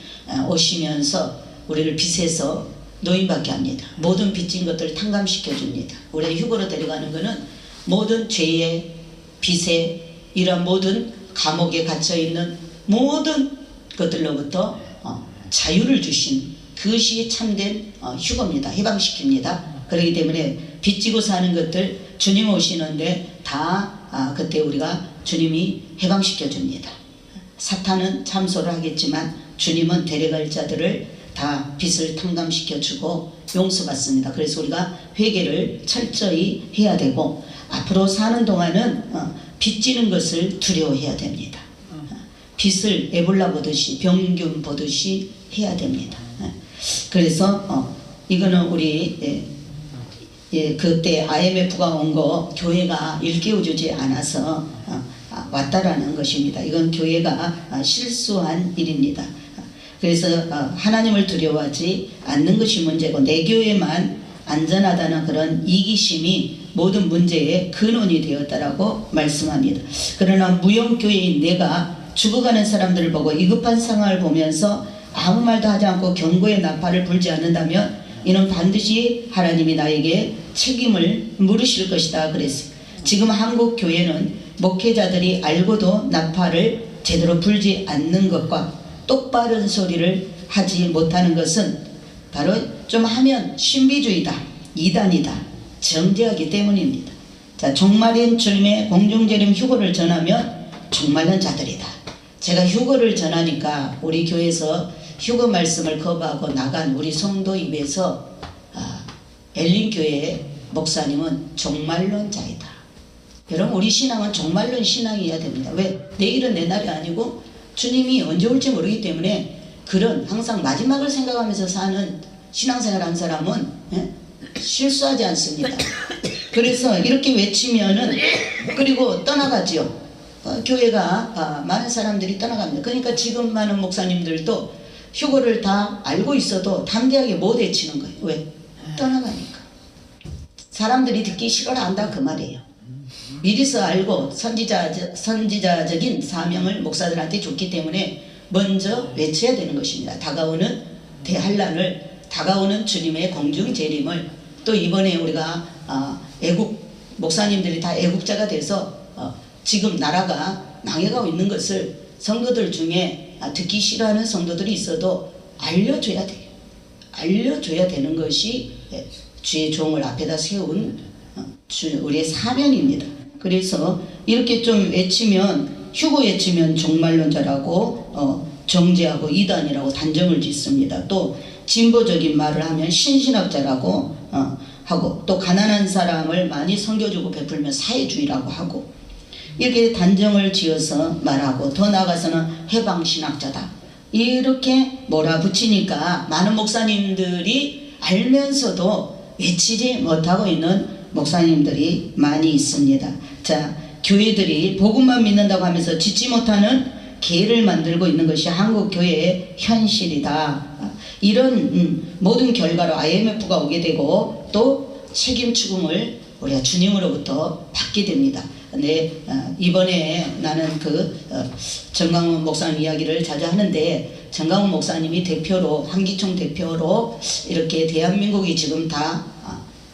오시면서 우리를 빚에서 노인받게 합니다. 모든 빚진 것들을 탕감시켜 줍니다. 우리 휴거로 데려가는 것은 모든 죄의, 빚의, 이런 모든 감옥에 갇혀있는 모든 것들로부터 자유를 주신 그것이 참된 휴거입니다. 해방시킵니다. 그렇기 때문에 빚지고 사는 것들 주님 오시는데 다 그때 우리가 주님이 해방시켜 줍니다. 사탄은 참소를 하겠지만 주님은 데려갈 자들을 다 빚을 탕감시켜 주고 용서받습니다. 그래서 우리가 회개를 철저히 해야 되고, 앞으로 사는 동안은 빚지는 것을 두려워해야 됩니다. 빚을 에볼라 보듯이 병균 보듯이 해야 됩니다. 그래서 이거는 우리 그때 IMF가 온 거 교회가 일깨워주지 않아서 왔다라는 것입니다. 이건 교회가 실수한 일입니다. 그래서 하나님을 두려워하지 않는 것이 문제고 내 교회만 안전하다는 그런 이기심이 모든 문제의 근원이 되었다라고 말씀합니다. 그러나 무용교회인 내가 죽어가는 사람들을 보고 위급한 상황을 보면서 아무 말도 하지 않고 경고의 나팔을 불지 않는다면 이는 반드시 하나님이 나에게 책임을 물으실 것이다 그랬어요. 지금 한국 교회는 목회자들이 알고도 나팔을 제대로 불지 않는 것과 똑바른 소리를 하지 못하는 것은 바로 좀 하면 신비주의다, 이단이다, 정죄하기 때문입니다. 자, 종말인 주님의 공중재림 휴거를 전하면 종말은 자들이다. 제가 휴거를 전하니까 우리 교회에서 휴거 말씀을 거부하고 나간 우리 성도 입에서 엘린교회 목사님은 종말론자이다. 여러분 우리 신앙은 종말론 신앙이어야 됩니다. 왜? 내일은 내 날이 아니고 주님이 언제 올지 모르기 때문에 그런 항상 마지막을 생각하면서 사는 신앙생활 한 사람은 실수하지 않습니다. 그래서 이렇게 외치면은 그리고 떠나가지요. 교회가 많은 사람들이 떠나갑니다. 그러니까 지금 많은 목사님들도 휴거를 다 알고 있어도 담대하게 못 외치는 거예요. 왜? 떠나가니까. 사람들이 듣기 싫어한다 그 말이에요. 미리서 알고 선지자적인 사명을 목사들한테 줬기 때문에 먼저 외쳐야 되는 것입니다. 다가오는 대환란을, 다가오는 주님의 공중 재림을, 또 이번에 우리가 애국 목사님들이 다 애국자가 돼서 지금 나라가 망해가고 있는 것을 성도들 중에 듣기 싫어하는 성도들이 있어도 알려줘야 돼요. 알려줘야 되는 것이 주의 종을 앞에다 세운 우리의 사명입니다. 그래서 이렇게 좀 외치면, 휴거 외치면 종말론자라고 정죄하고 이단이라고 단정을 짓습니다. 또 진보적인 말을 하면 신신학자라고 하고, 또 가난한 사람을 많이 섬겨주고 베풀면 사회주의라고 하고, 이렇게 단정을 지어서 말하고, 더 나아가서는 해방신학자다 이렇게 몰아붙이니까 많은 목사님들이 알면서도 외치지 못하고 있는 목사님들이 많이 있습니다. 자, 교회들이 복음만 믿는다고 하면서 짓지 못하는 계를 만들고 있는 것이 한국 교회의 현실이다. 이런 모든 결과로 IMF가 오게 되고 또 책임 추궁을 우리가 주님으로부터 받게 됩니다. 근데 이번에 나는 정강훈 목사님 이야기를 자주 하는데, 정강훈 목사님이 대표로, 한기총 대표로 이렇게 대한민국이 지금 다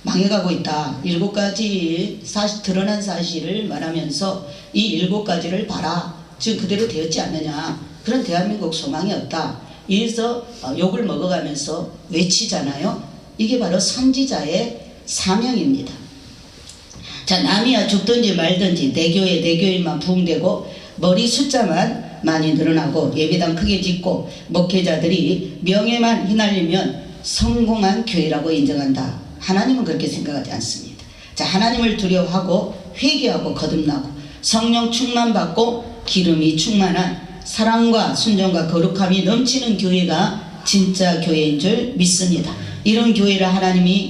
망해가고 있다. 7가지 드러난 사실을 말하면서 이 7가지를 봐라. 지금 그대로 되었지 않느냐. 그런 대한민국 소망이 없다. 이래서 욕을 먹어가면서 외치잖아요. 이게 바로 선지자의 사명입니다. 자, 남이야 죽든지 말든지 내 교회만 부흥되고 머리 숫자만 많이 늘어나고 예배당 크게 짓고 목회자들이 명예만 휘날리면 성공한 교회라고 인정한다. 하나님은 그렇게 생각하지 않습니다. 자, 하나님을 두려워하고 회개하고 거듭나고 성령 충만받고 기름이 충만한 사랑과 순종과 거룩함이 넘치는 교회가 진짜 교회인 줄 믿습니다. 이런 교회를 하나님이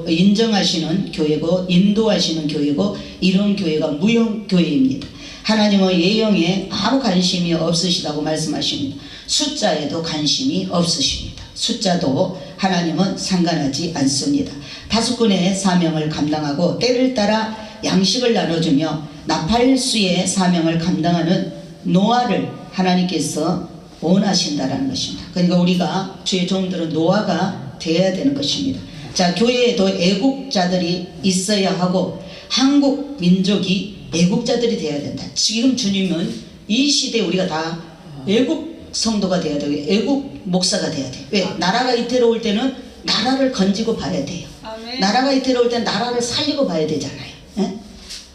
인정하시는 교회고 인도하시는 교회고, 이런 교회가 무용교회입니다. 하나님은 예형에 아무 관심이 없으시다고 말씀하십니다. 숫자에도 관심이 없으십니다. 숫자도 하나님은 상관하지 않습니다. 다수꾼의 사명을 감당하고 때를 따라 양식을 나눠주며 나팔수의 사명을 감당하는 노아를 하나님께서 원하신다라는 것입니다. 그러니까 우리가 주의 종들은 노아가 되어야 되는 것입니다. 자, 교회에도 애국자들이 있어야 하고 한국 민족이 애국자들이 되어야 된다. 지금 주님은 이 시대에 우리가 다 애국 성도가 되어야 되고 애국 목사가 되어야 돼요. 왜? 나라가 이태로울 때는 나라를 건지고 봐야 돼요. 아멘. 나라가 이태로울 때는 나라를 살리고 봐야 되잖아요. 예?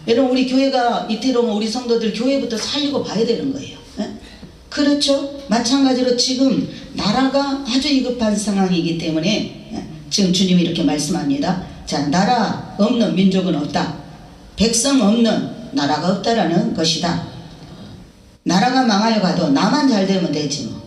여러분 우리 교회가 이태로우면 우리 성도들 교회부터 살리고 봐야 되는 거예요. 예? 그렇죠? 마찬가지로 지금 나라가 아주 위급한 상황이기 때문에 지금 주님이 이렇게 말씀합니다. 자, 나라 없는 민족은 없다. 백성 없는 나라가 없다라는 것이다. 나라가 망하여 가도 나만 잘 되면 되지 뭐.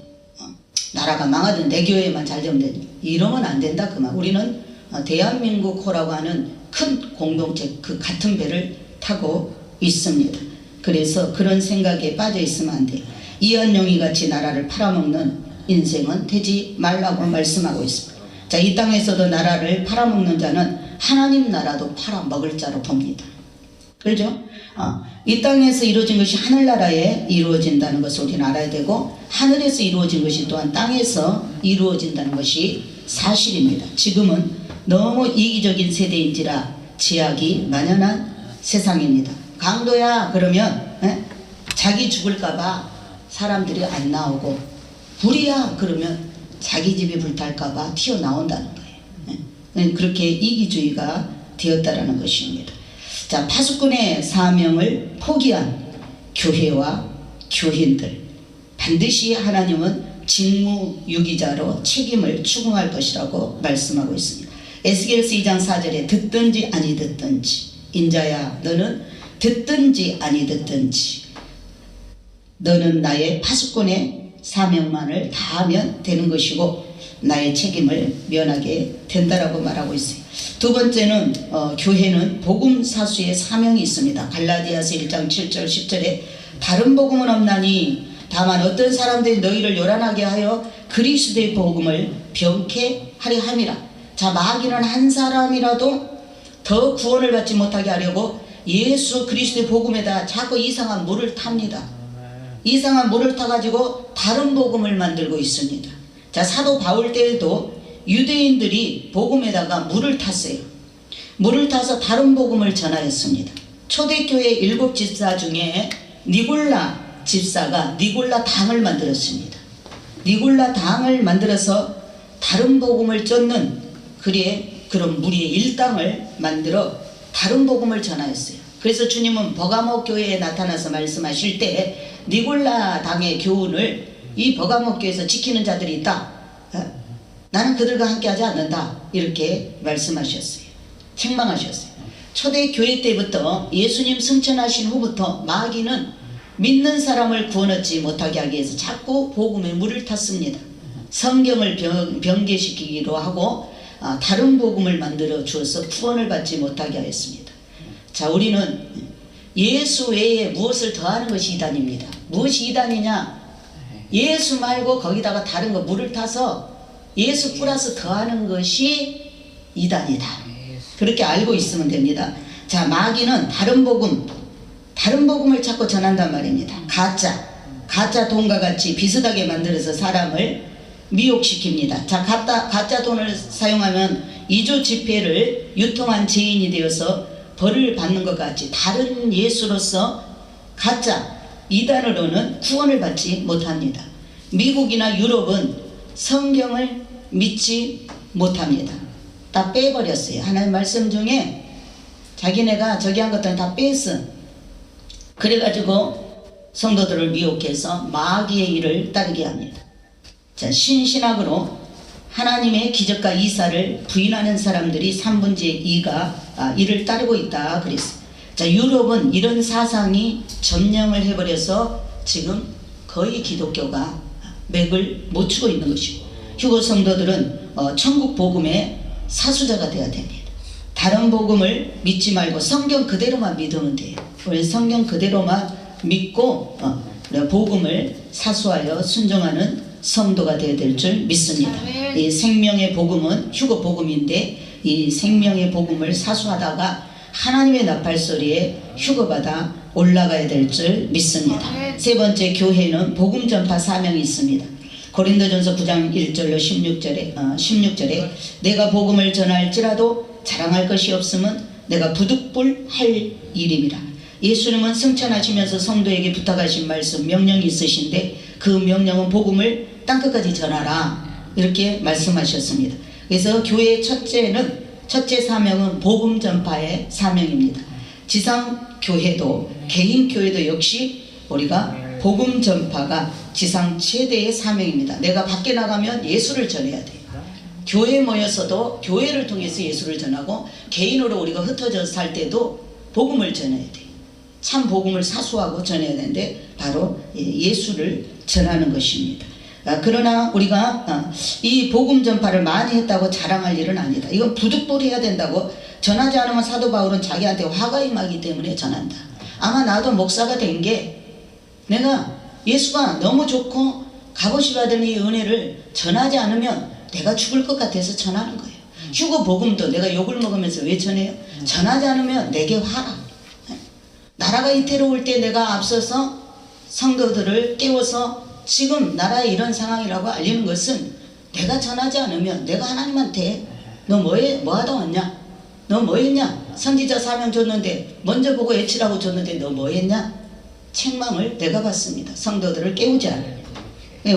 나라가 망하든 내 교회만 잘 되면 되지. 이러면 안 된다 그 말. 우리는 대한민국호라고 하는 큰 공동체 그 같은 배를 타고 있습니다. 그래서 그런 생각에 빠져 있으면 안 돼요. 이한용이 같이 나라를 팔아먹는 인생은 되지 말라고 말씀하고 있습니다. 자, 이 땅에서도 나라를 팔아먹는 자는 하나님 나라도 팔아먹을 자로 봅니다. 그렇죠? 이 땅에서 이루어진 것이 하늘나라에 이루어진다는 것을 우리는 알아야 되고, 하늘에서 이루어진 것이 또한 땅에서 이루어진다는 것이 사실입니다. 지금은 너무 이기적인 세대인지라 제약이 만연한 세상입니다. 강도야 그러면 자기 죽을까봐 사람들이 안 나오고, 불이야 그러면 자기 집이 불탈까봐 튀어나온다는 거예요. 그렇게 이기주의가 되었다라는 것입니다. 자, 파수꾼의 사명을 포기한 교회와 교인들, 반드시 하나님은 직무유기자로 책임을 추궁할 것이라고 말씀하고 있습니다. 에스겔서 2장 4절에 듣든지 아니 듣든지, 인자야 너는 듣든지 아니 듣든지 너는 나의 파수꾼의 사명만을 다하면 되는 것이고 나의 책임을 면하게 된다라고 말하고 있어요. 두 번째는 교회는 복음 사수의 사명이 있습니다. 갈라디아서 1장 7절 10절에 다른 복음은 없나니 다만 어떤 사람들이 너희를 요란하게 하여 그리스도의 복음을 병케 하려 함이라. 자, 마귀는 한 사람이라도 더 구원을 받지 못하게 하려고 예수 그리스도의 복음에다 자꾸 이상한 물을 탑니다. 이상한 물을 타가지고 다른 복음을 만들고 있습니다. 자, 사도 바울 때에도 유대인들이 복음에다가 물을 탔어요. 물을 타서 다른 복음을 전하였습니다. 초대교회 7 집사 중에 니골라 집사가 니골라 당을 만들었습니다. 니골라 당을 만들어서 다른 복음을 쫓는 그런 무리의 일당을 만들어 다른 복음을 전하였어요. 그래서 주님은 버가모 교회에 나타나서 말씀하실 때 니골라 당의 교훈을 이 버가모 교회에서 지키는 자들이 있다. 나는 그들과 함께하지 않는다. 이렇게 말씀하셨어요. 책망하셨어요. 초대교회 때부터 예수님 승천하신 후부터 마귀는 믿는 사람을 구원 얻지 못하게 하기 위해서 자꾸 복음에 물을 탔습니다. 성경을 변개시키기로 하고 다른 복음을 만들어 주어서 구원을 받지 못하게 하였습니다. 자, 우리는 예수 외에 무엇을 더하는 것이 이단입니다. 무엇이 이단이냐? 예수 말고 거기다가 다른 거 물을 타서 예수 플러스 더하는 것이 이단이다. 그렇게 알고 있으면 됩니다. 자, 마귀는 다른 복음을 자꾸 전한단 말입니다. 가짜 돈과 같이 비슷하게 만들어서 사람을 미혹시킵니다. 자, 가짜 돈을 사용하면 2조 지폐를 유통한 죄인이 되어서 벌을 받는 것 같이 다른 예수로서 가짜 이단으로는 구원을 받지 못합니다. 미국이나 유럽은 성경을 믿지 못합니다. 다 빼버렸어요. 하나님 말씀 중에 자기네가 저기 한 것들은 다 뺐어. 그래가지고 성도들을 미혹해서 마귀의 일을 따르게 합니다. 자, 신신학으로 하나님의 기적과 이사를 부인하는 사람들이 3분의 2가 이를 따르고 있다 그랬어요. 자, 유럽은 이런 사상이 점령을 해버려서 지금 거의 기독교가 맥을 못 추고 있는 것이고, 휴거 성도들은 천국 복음의 사수자가 되어야 됩니다. 다른 복음을 믿지 말고 성경 그대로만 믿으면 돼요. 우리 성경 그대로만 믿고 복음을 사수하여 순종하는 성도가 되어야 될 줄 믿습니다. 이 생명의 복음은 휴거 복음인데 이 생명의 복음을 사수하다가 하나님의 나팔소리에 휴거받아 올라가야 될 줄 믿습니다. 세 번째, 교회는 복음 전파 사명이 있습니다. 고린도전서 9장 1절로 16절에 내가 복음을 전할지라도 자랑할 것이 없으면 내가 부득불할 일임이라. 예수님은 승천하시면서 성도에게 부탁하신 말씀, 명령이 있으신데 그 명령은 복음을 땅끝까지 전하라 이렇게 말씀하셨습니다. 그래서 교회의 첫째 사명은 복음 전파의 사명입니다. 지상교회도 개인교회도 역시 우리가 복음 전파가 지상 최대의 사명입니다. 내가 밖에 나가면 예수를 전해야 돼요. 교회에 모여서도 교회를 통해서 예수를 전하고, 개인으로 우리가 흩어져 살 때도 복음을 전해야 돼. 참 복음을 사수하고 전해야 되는데 바로 예수를 전하는 것입니다. 그러나 우리가 이 복음 전파를 많이 했다고 자랑할 일은 아니다. 이건 부득불 해야 된다고. 전하지 않으면 사도 바울은 자기한테 화가 임하기 때문에 전한다. 아마 나도 목사가 된 게 내가 예수가 너무 좋고 값없이 받은 이 은혜를 전하지 않으면 내가 죽을 것 같아서 전하는 거예요. 휴거 복음도 내가 욕을 먹으면서 왜 전해요? 전하지 않으면 내게 화라. 나라가 이태로울 때 내가 앞서서 성도들을 깨워서 지금 나라의 이런 상황이라고 알리는 것은 내가 전하지 않으면 내가 하나님한테 너 뭐 하다 왔냐? 너 뭐 했냐? 선지자 사명 줬는데 먼저 보고 외치라고 줬는데 너 뭐 했냐? 책망을 내가 받습니다. 성도들을 깨우지 않아요.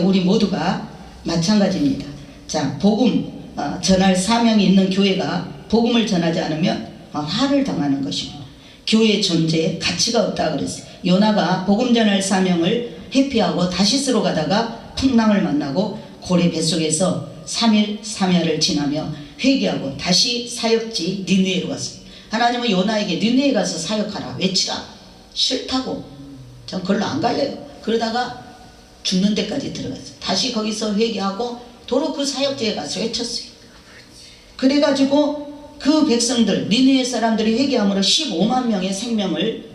우리 모두가 마찬가지입니다. 자, 복음 전할 사명이 있는 교회가 복음을 전하지 않으면 화를 당하는 것입니다. 교회 존재에 가치가 없다 그랬어요. 요나가 복음 전할 사명을 회피하고 다시스로 가다가 풍랑을 만나고 고래 뱃속에서 3일 3야를 지나며 회개하고 다시 사역지 니느웨로 갔어요. 하나님은 요나에게 니느웨에 가서 사역하라 외치라. 싫다고. 전 그걸로 안 갈래요. 그러다가 죽는 데까지 들어갔어요. 다시 거기서 회개하고 도로 그 사역지에 가서 외쳤어요. 그래가지고 그 백성들 니느웨 사람들이 회개함으로 15만 명의 생명을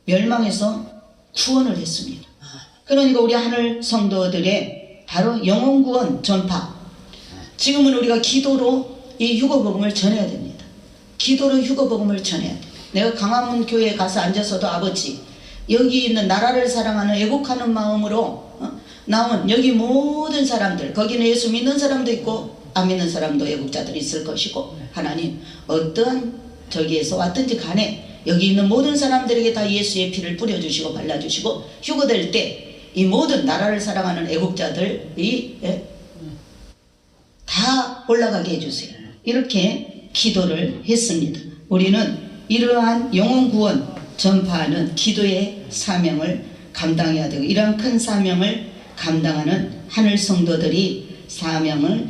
멸망해서 구원을 했습니다. 그러니까 우리 하늘 성도들의 바로 영혼 구원 전파. 지금은 우리가 기도로 이 휴거복음을 전해야 됩니다. 기도로 휴거복음을 전해야 돼. 내가 강화문 교회에 가서 앉아서도 아버지 여기 있는 나라를 사랑하는 애국하는 마음으로 나온 여기 모든 사람들, 거기는 예수 믿는 사람도 있고 안 믿는 사람도 애국자들이 있을 것이고 하나님 어떤 저기에서 왔든지 간에 여기 있는 모든 사람들에게 다 예수의 피를 뿌려주시고 발라주시고 휴거될 때 이 모든 나라를 사랑하는 애국자들이 다 올라가게 해주세요. 이렇게 기도를 했습니다. 우리는 이러한 영혼 구원 전파하는 기도의 사명을 감당해야 되고 이러한 큰 사명을 감당하는 하늘 성도들이 사명을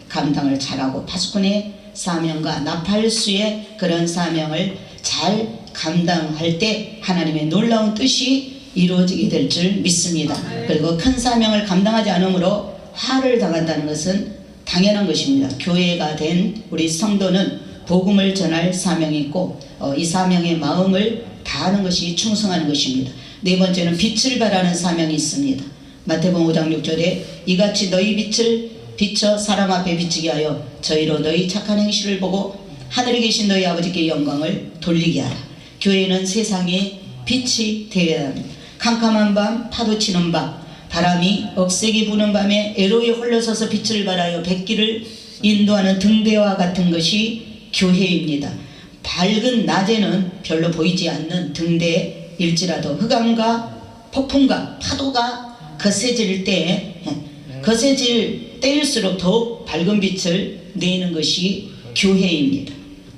감당을 잘하고 파수꾼의 사명과 나팔수의 그런 사명을 잘 감당할 때 하나님의 놀라운 뜻이 이루어지게 될 줄 믿습니다. 그리고 큰 사명을 감당하지 않으므로 화를 당한다는 것은 당연한 것입니다. 교회가 된 우리 성도는 복음을 전할 사명이 있고 이 사명의 마음을 다하는 것이 충성하는 것입니다. 네 번째는 빛을 발하는 사명이 있습니다. 마태복음 5장 6절에 이같이 너희 빛을 비춰 사람 앞에 비치게 하여 저희로 너희 착한 행실을 보고 하늘에 계신 너희 아버지께 영광을 돌리게 하라. 교회는 세상의 빛이 되어야 합니다. 캄캄한 밤 파도 치는 밤 바람이 억세게 부는 밤에 애로에 홀려서서 빛을 발하여 백기를 인도하는 등대와 같은 것이 교회입니다. 밝은 낮에는 별로 보이지 않는 등대일지라도 흑암과 폭풍과 파도가 거세질 때일수록 더욱 밝은 빛을 내는 것이 교회입니다.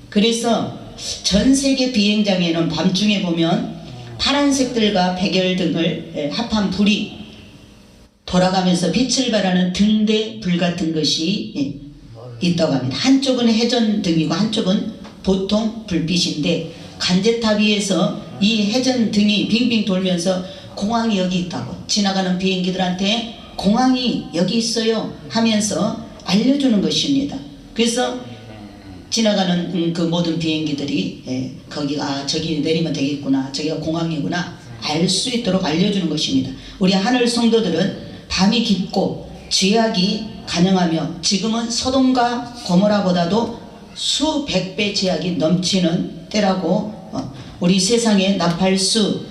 그래서 전 세계 비행장에는 밤중에 보면 파란색들과 백열등을 합한 불이 돌아가면서 빛을 발하는 등대 불 같은 것이 있다고 합니다. 한쪽은 회전등이고 한쪽은 보통 불빛인데 간제탑 위에서 이 회전등이 빙빙 돌면서 공항이 여기 있다고 지나가는 비행기들한테 공항이 여기 있어요 하면서 알려주는 것입니다. 그래서 지나가는 그 모든 비행기들이 거기가 저기 내리면 되겠구나 저기가 공항이구나 알 수 있도록 알려주는 것입니다. 우리 하늘 성도들은 밤이 깊고 죄악이 가능하며 지금은 소돔과 고모라보다도 수백 배 죄악이 넘치는 때라고 우리 세상에 나팔수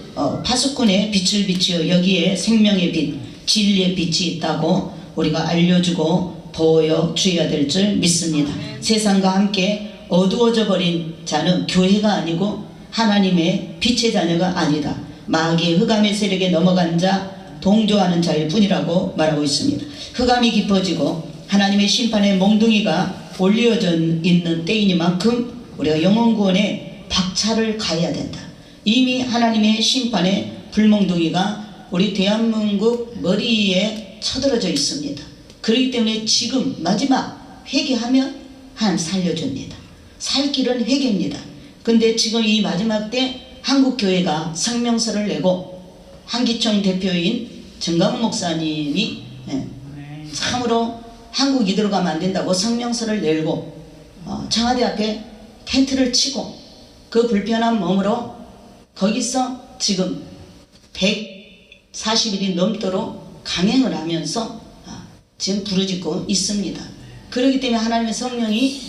파수꾼의 빛을 비추어 여기에 생명의 빛 진리의 빛이 있다고 우리가 알려주고 보여주어야 될 줄 믿습니다. 세상과 함께 어두워져 버린 자는 교회가 아니고 하나님의 빛의 자녀가 아니다. 마귀의 흑암의 세력에 넘어간 자 동조하는 자일 뿐이라고 말하고 있습니다. 흑암이 깊어지고 하나님의 심판의 몽둥이가 올려져 있는 때이니만큼 우리가 영혼구원에 박차를 가해야 된다. 이미 하나님의 심판의 불몽둥이가 우리 대한민국 머리에 쳐들어져 있습니다. 그렇기 때문에 지금 마지막 회개하면 하나님 살려줍니다. 살 길은 회개입니다. 근데 지금 이 마지막 때 한국교회가 성명서를 내고 한기총 대표인 정강훈 목사님이 참으로 한국 이대로 가면 안 된다고 성명서를 내고 청와대 앞에 텐트를 치고 그 불편한 몸으로 거기서 지금 140일이 넘도록 강행을 하면서 지금 부르짖고 있습니다. 그렇기 때문에 하나님의 성령이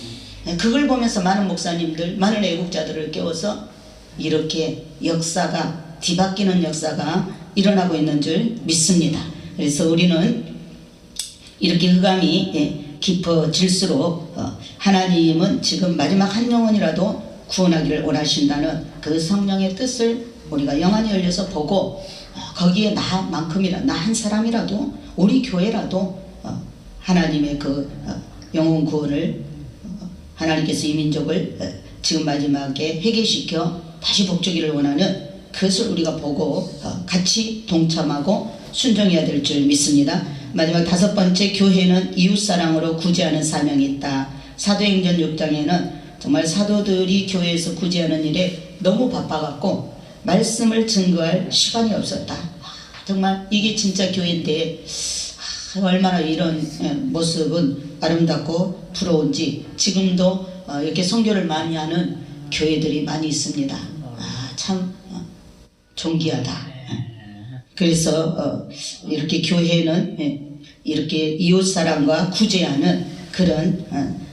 그걸 보면서 많은 목사님들, 많은 애국자들을 깨워서 이렇게 역사가 뒤바뀌는 역사가 일어나고 있는 줄 믿습니다. 그래서 우리는 이렇게 흑암이 깊어질수록 하나님은 지금 마지막 한 영혼이라도 구원하기를 원하신다는 그 성령의 뜻을 우리가 영안이 열려서 보고 거기에 나만큼이라 나 한 사람이라도 우리 교회라도 하나님의 그 영혼 구원을 하나님께서 이 민족을 지금 마지막에 회개시켜 다시 복주기를 원하는 그것을 우리가 보고 같이 동참하고 순종해야 될 줄 믿습니다. 마지막 5번째, 교회는 이웃사랑으로 구제하는 사명이 있다. 사도행전 6장에는 정말 사도들이 교회에서 구제하는 일에 너무 바빠갖고 말씀을 증거할 시간이 없었다. 정말 이게 진짜 교회인데 얼마나 이런 모습은 아름답고 부러운지 지금도 이렇게 선교를 많이 하는 교회들이 많이 있습니다. 참 존귀하다. 그래서 이렇게 교회는 이렇게 이웃사랑과 구제하는 그런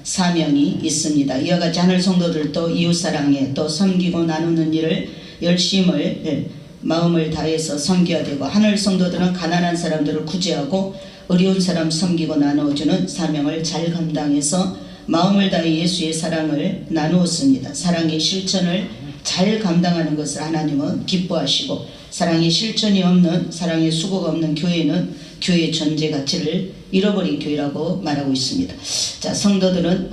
사명이 있습니다. 이와 같이 하늘 성도들도 이웃사랑에 또 섬기고 나누는 일을 열심을 마음을 다해서 섬겨야 되고, 하늘 성도들은 가난한 사람들을 구제하고 어려운 사람 섬기고 나누어주는 사명을 잘 감당해서 마음을 다해 예수의 사랑을 나누었습니다. 사랑의 실천을 잘 감당하는 것을 하나님은 기뻐하시고, 사랑의 실천이 없는, 사랑의 수고가 없는 교회는 교회의 존재 가치를 잃어버린 교회라고 말하고 있습니다. 자, 성도들은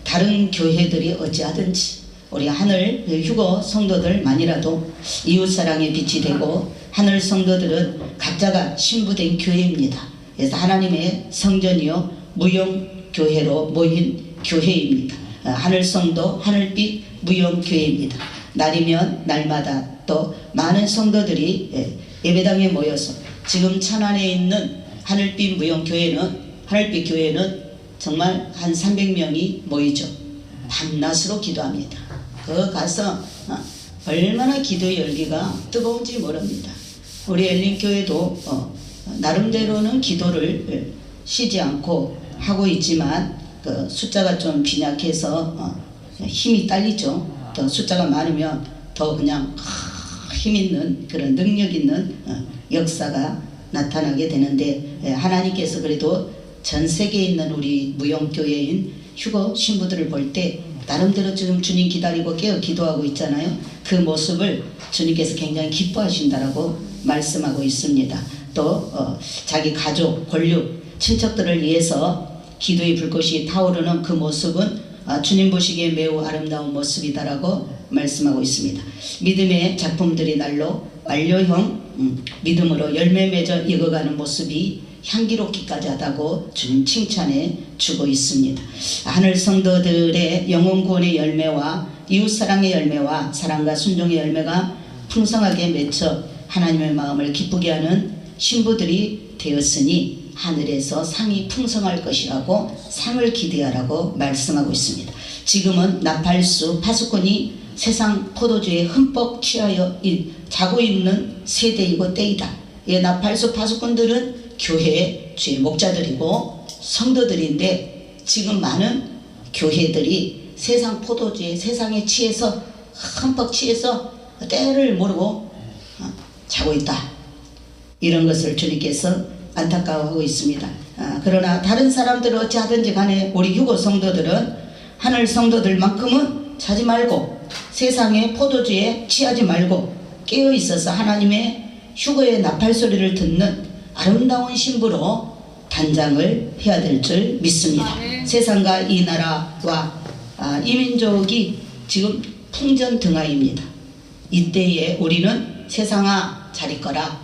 다른 교회들이 어찌하든지 우리 하늘 휴거 성도들만이라도 이웃사랑의 빛이 되고, 하늘 성도들은 각자가 신부된 교회입니다. 그래서 하나님의 성전이요 무용교회로 모인 교회입니다. 하늘 성도, 하늘빛 무용교회입니다. 날이면 날마다 또 많은 성도들이 예배당에 모여서 지금 천안에 있는 하늘빛 무용교회는, 하늘빛 교회는 정말 한 300명이 모이죠. 밤낮으로 기도합니다. 그 가서 얼마나 기도의 열기가 뜨거운지 모릅니다. 우리 엘린교회도 나름대로는 기도를 쉬지 않고 하고 있지만 그 숫자가 좀 빈약해서 힘이 딸리죠. 더 숫자가 많으면 더 그냥 힘 있는 그런 능력 있는 역사가 나타나게 되는데, 하나님께서 그래도 전 세계에 있는 우리 무용교회인 휴거 신부들을 볼 때 나름대로 지금 주님 기다리고 깨어 기도하고 있잖아요. 그 모습을 주님께서 굉장히 기뻐하신다라고 말씀하고 있습니다. 또 자기 가족, 권력, 친척들을 위해서 기도의 불꽃이 타오르는 그 모습은 주님 보시기에 매우 아름다운 모습이다라고 말씀하고 있습니다. 믿음의 작품들이 날로 완료형 믿음으로 열매 맺어 익어가는 모습이 향기롭기까지 하다고 주님 칭찬해 주고 있습니다. 하늘 성도들의 영혼 구원의 열매와 이웃사랑의 열매와 사랑과 순종의 열매가 풍성하게 맺혀 하나님의 마음을 기쁘게 하는 신부들이 되었으니 하늘에서 상이 풍성할 것이라고 상을 기대하라고 말씀하고 있습니다. 지금은 나팔수 파수꾼이 세상 포도주에 흠뻑 취하여 자고 있는 세대이고 때이다. 나팔수 파수꾼들은 교회의 주의 목자들이고 성도들인데, 지금 많은 교회들이 세상 포도주에 세상에 취해서 흠뻑 취해서 때를 모르고 자고 있다. 이런 것을 주님께서 안타까워하고 있습니다. 그러나 다른 사람들은 어찌하든지 간에 우리 휴거 성도들은 하늘 성도들만큼은 자지 말고 세상의 포도주에 취하지 말고 깨어 있어서 하나님의 휴거의 나팔 소리를 듣는 아름다운 신부로 단장을 해야 될 줄 믿습니다. 세상과 이 나라와 이 민족이 지금 풍전등화입니다. 이때에 우리는 세상아 잘 있거라,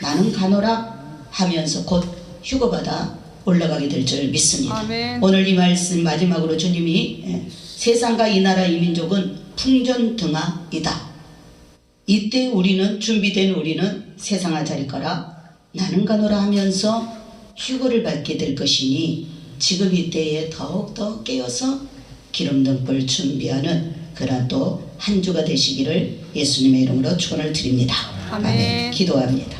나는 가노라 하면서 곧 휴거받아 올라가게 될 줄 믿습니다. 아멘. 오늘 이 말씀 마지막으로 주님이 세상과 이 나라 이 민족은 풍전등화이다. 이때 우리는 준비된 우리는 세상을 자릴 거라 나는 가노라 하면서 휴거를 받게 될 것이니 지금 이때에 더욱더 깨어서 기름등불 준비하는 그러한 또 한 주가 되시기를 예수님의 이름으로 축원을 드립니다. 아멘. 기도합니다.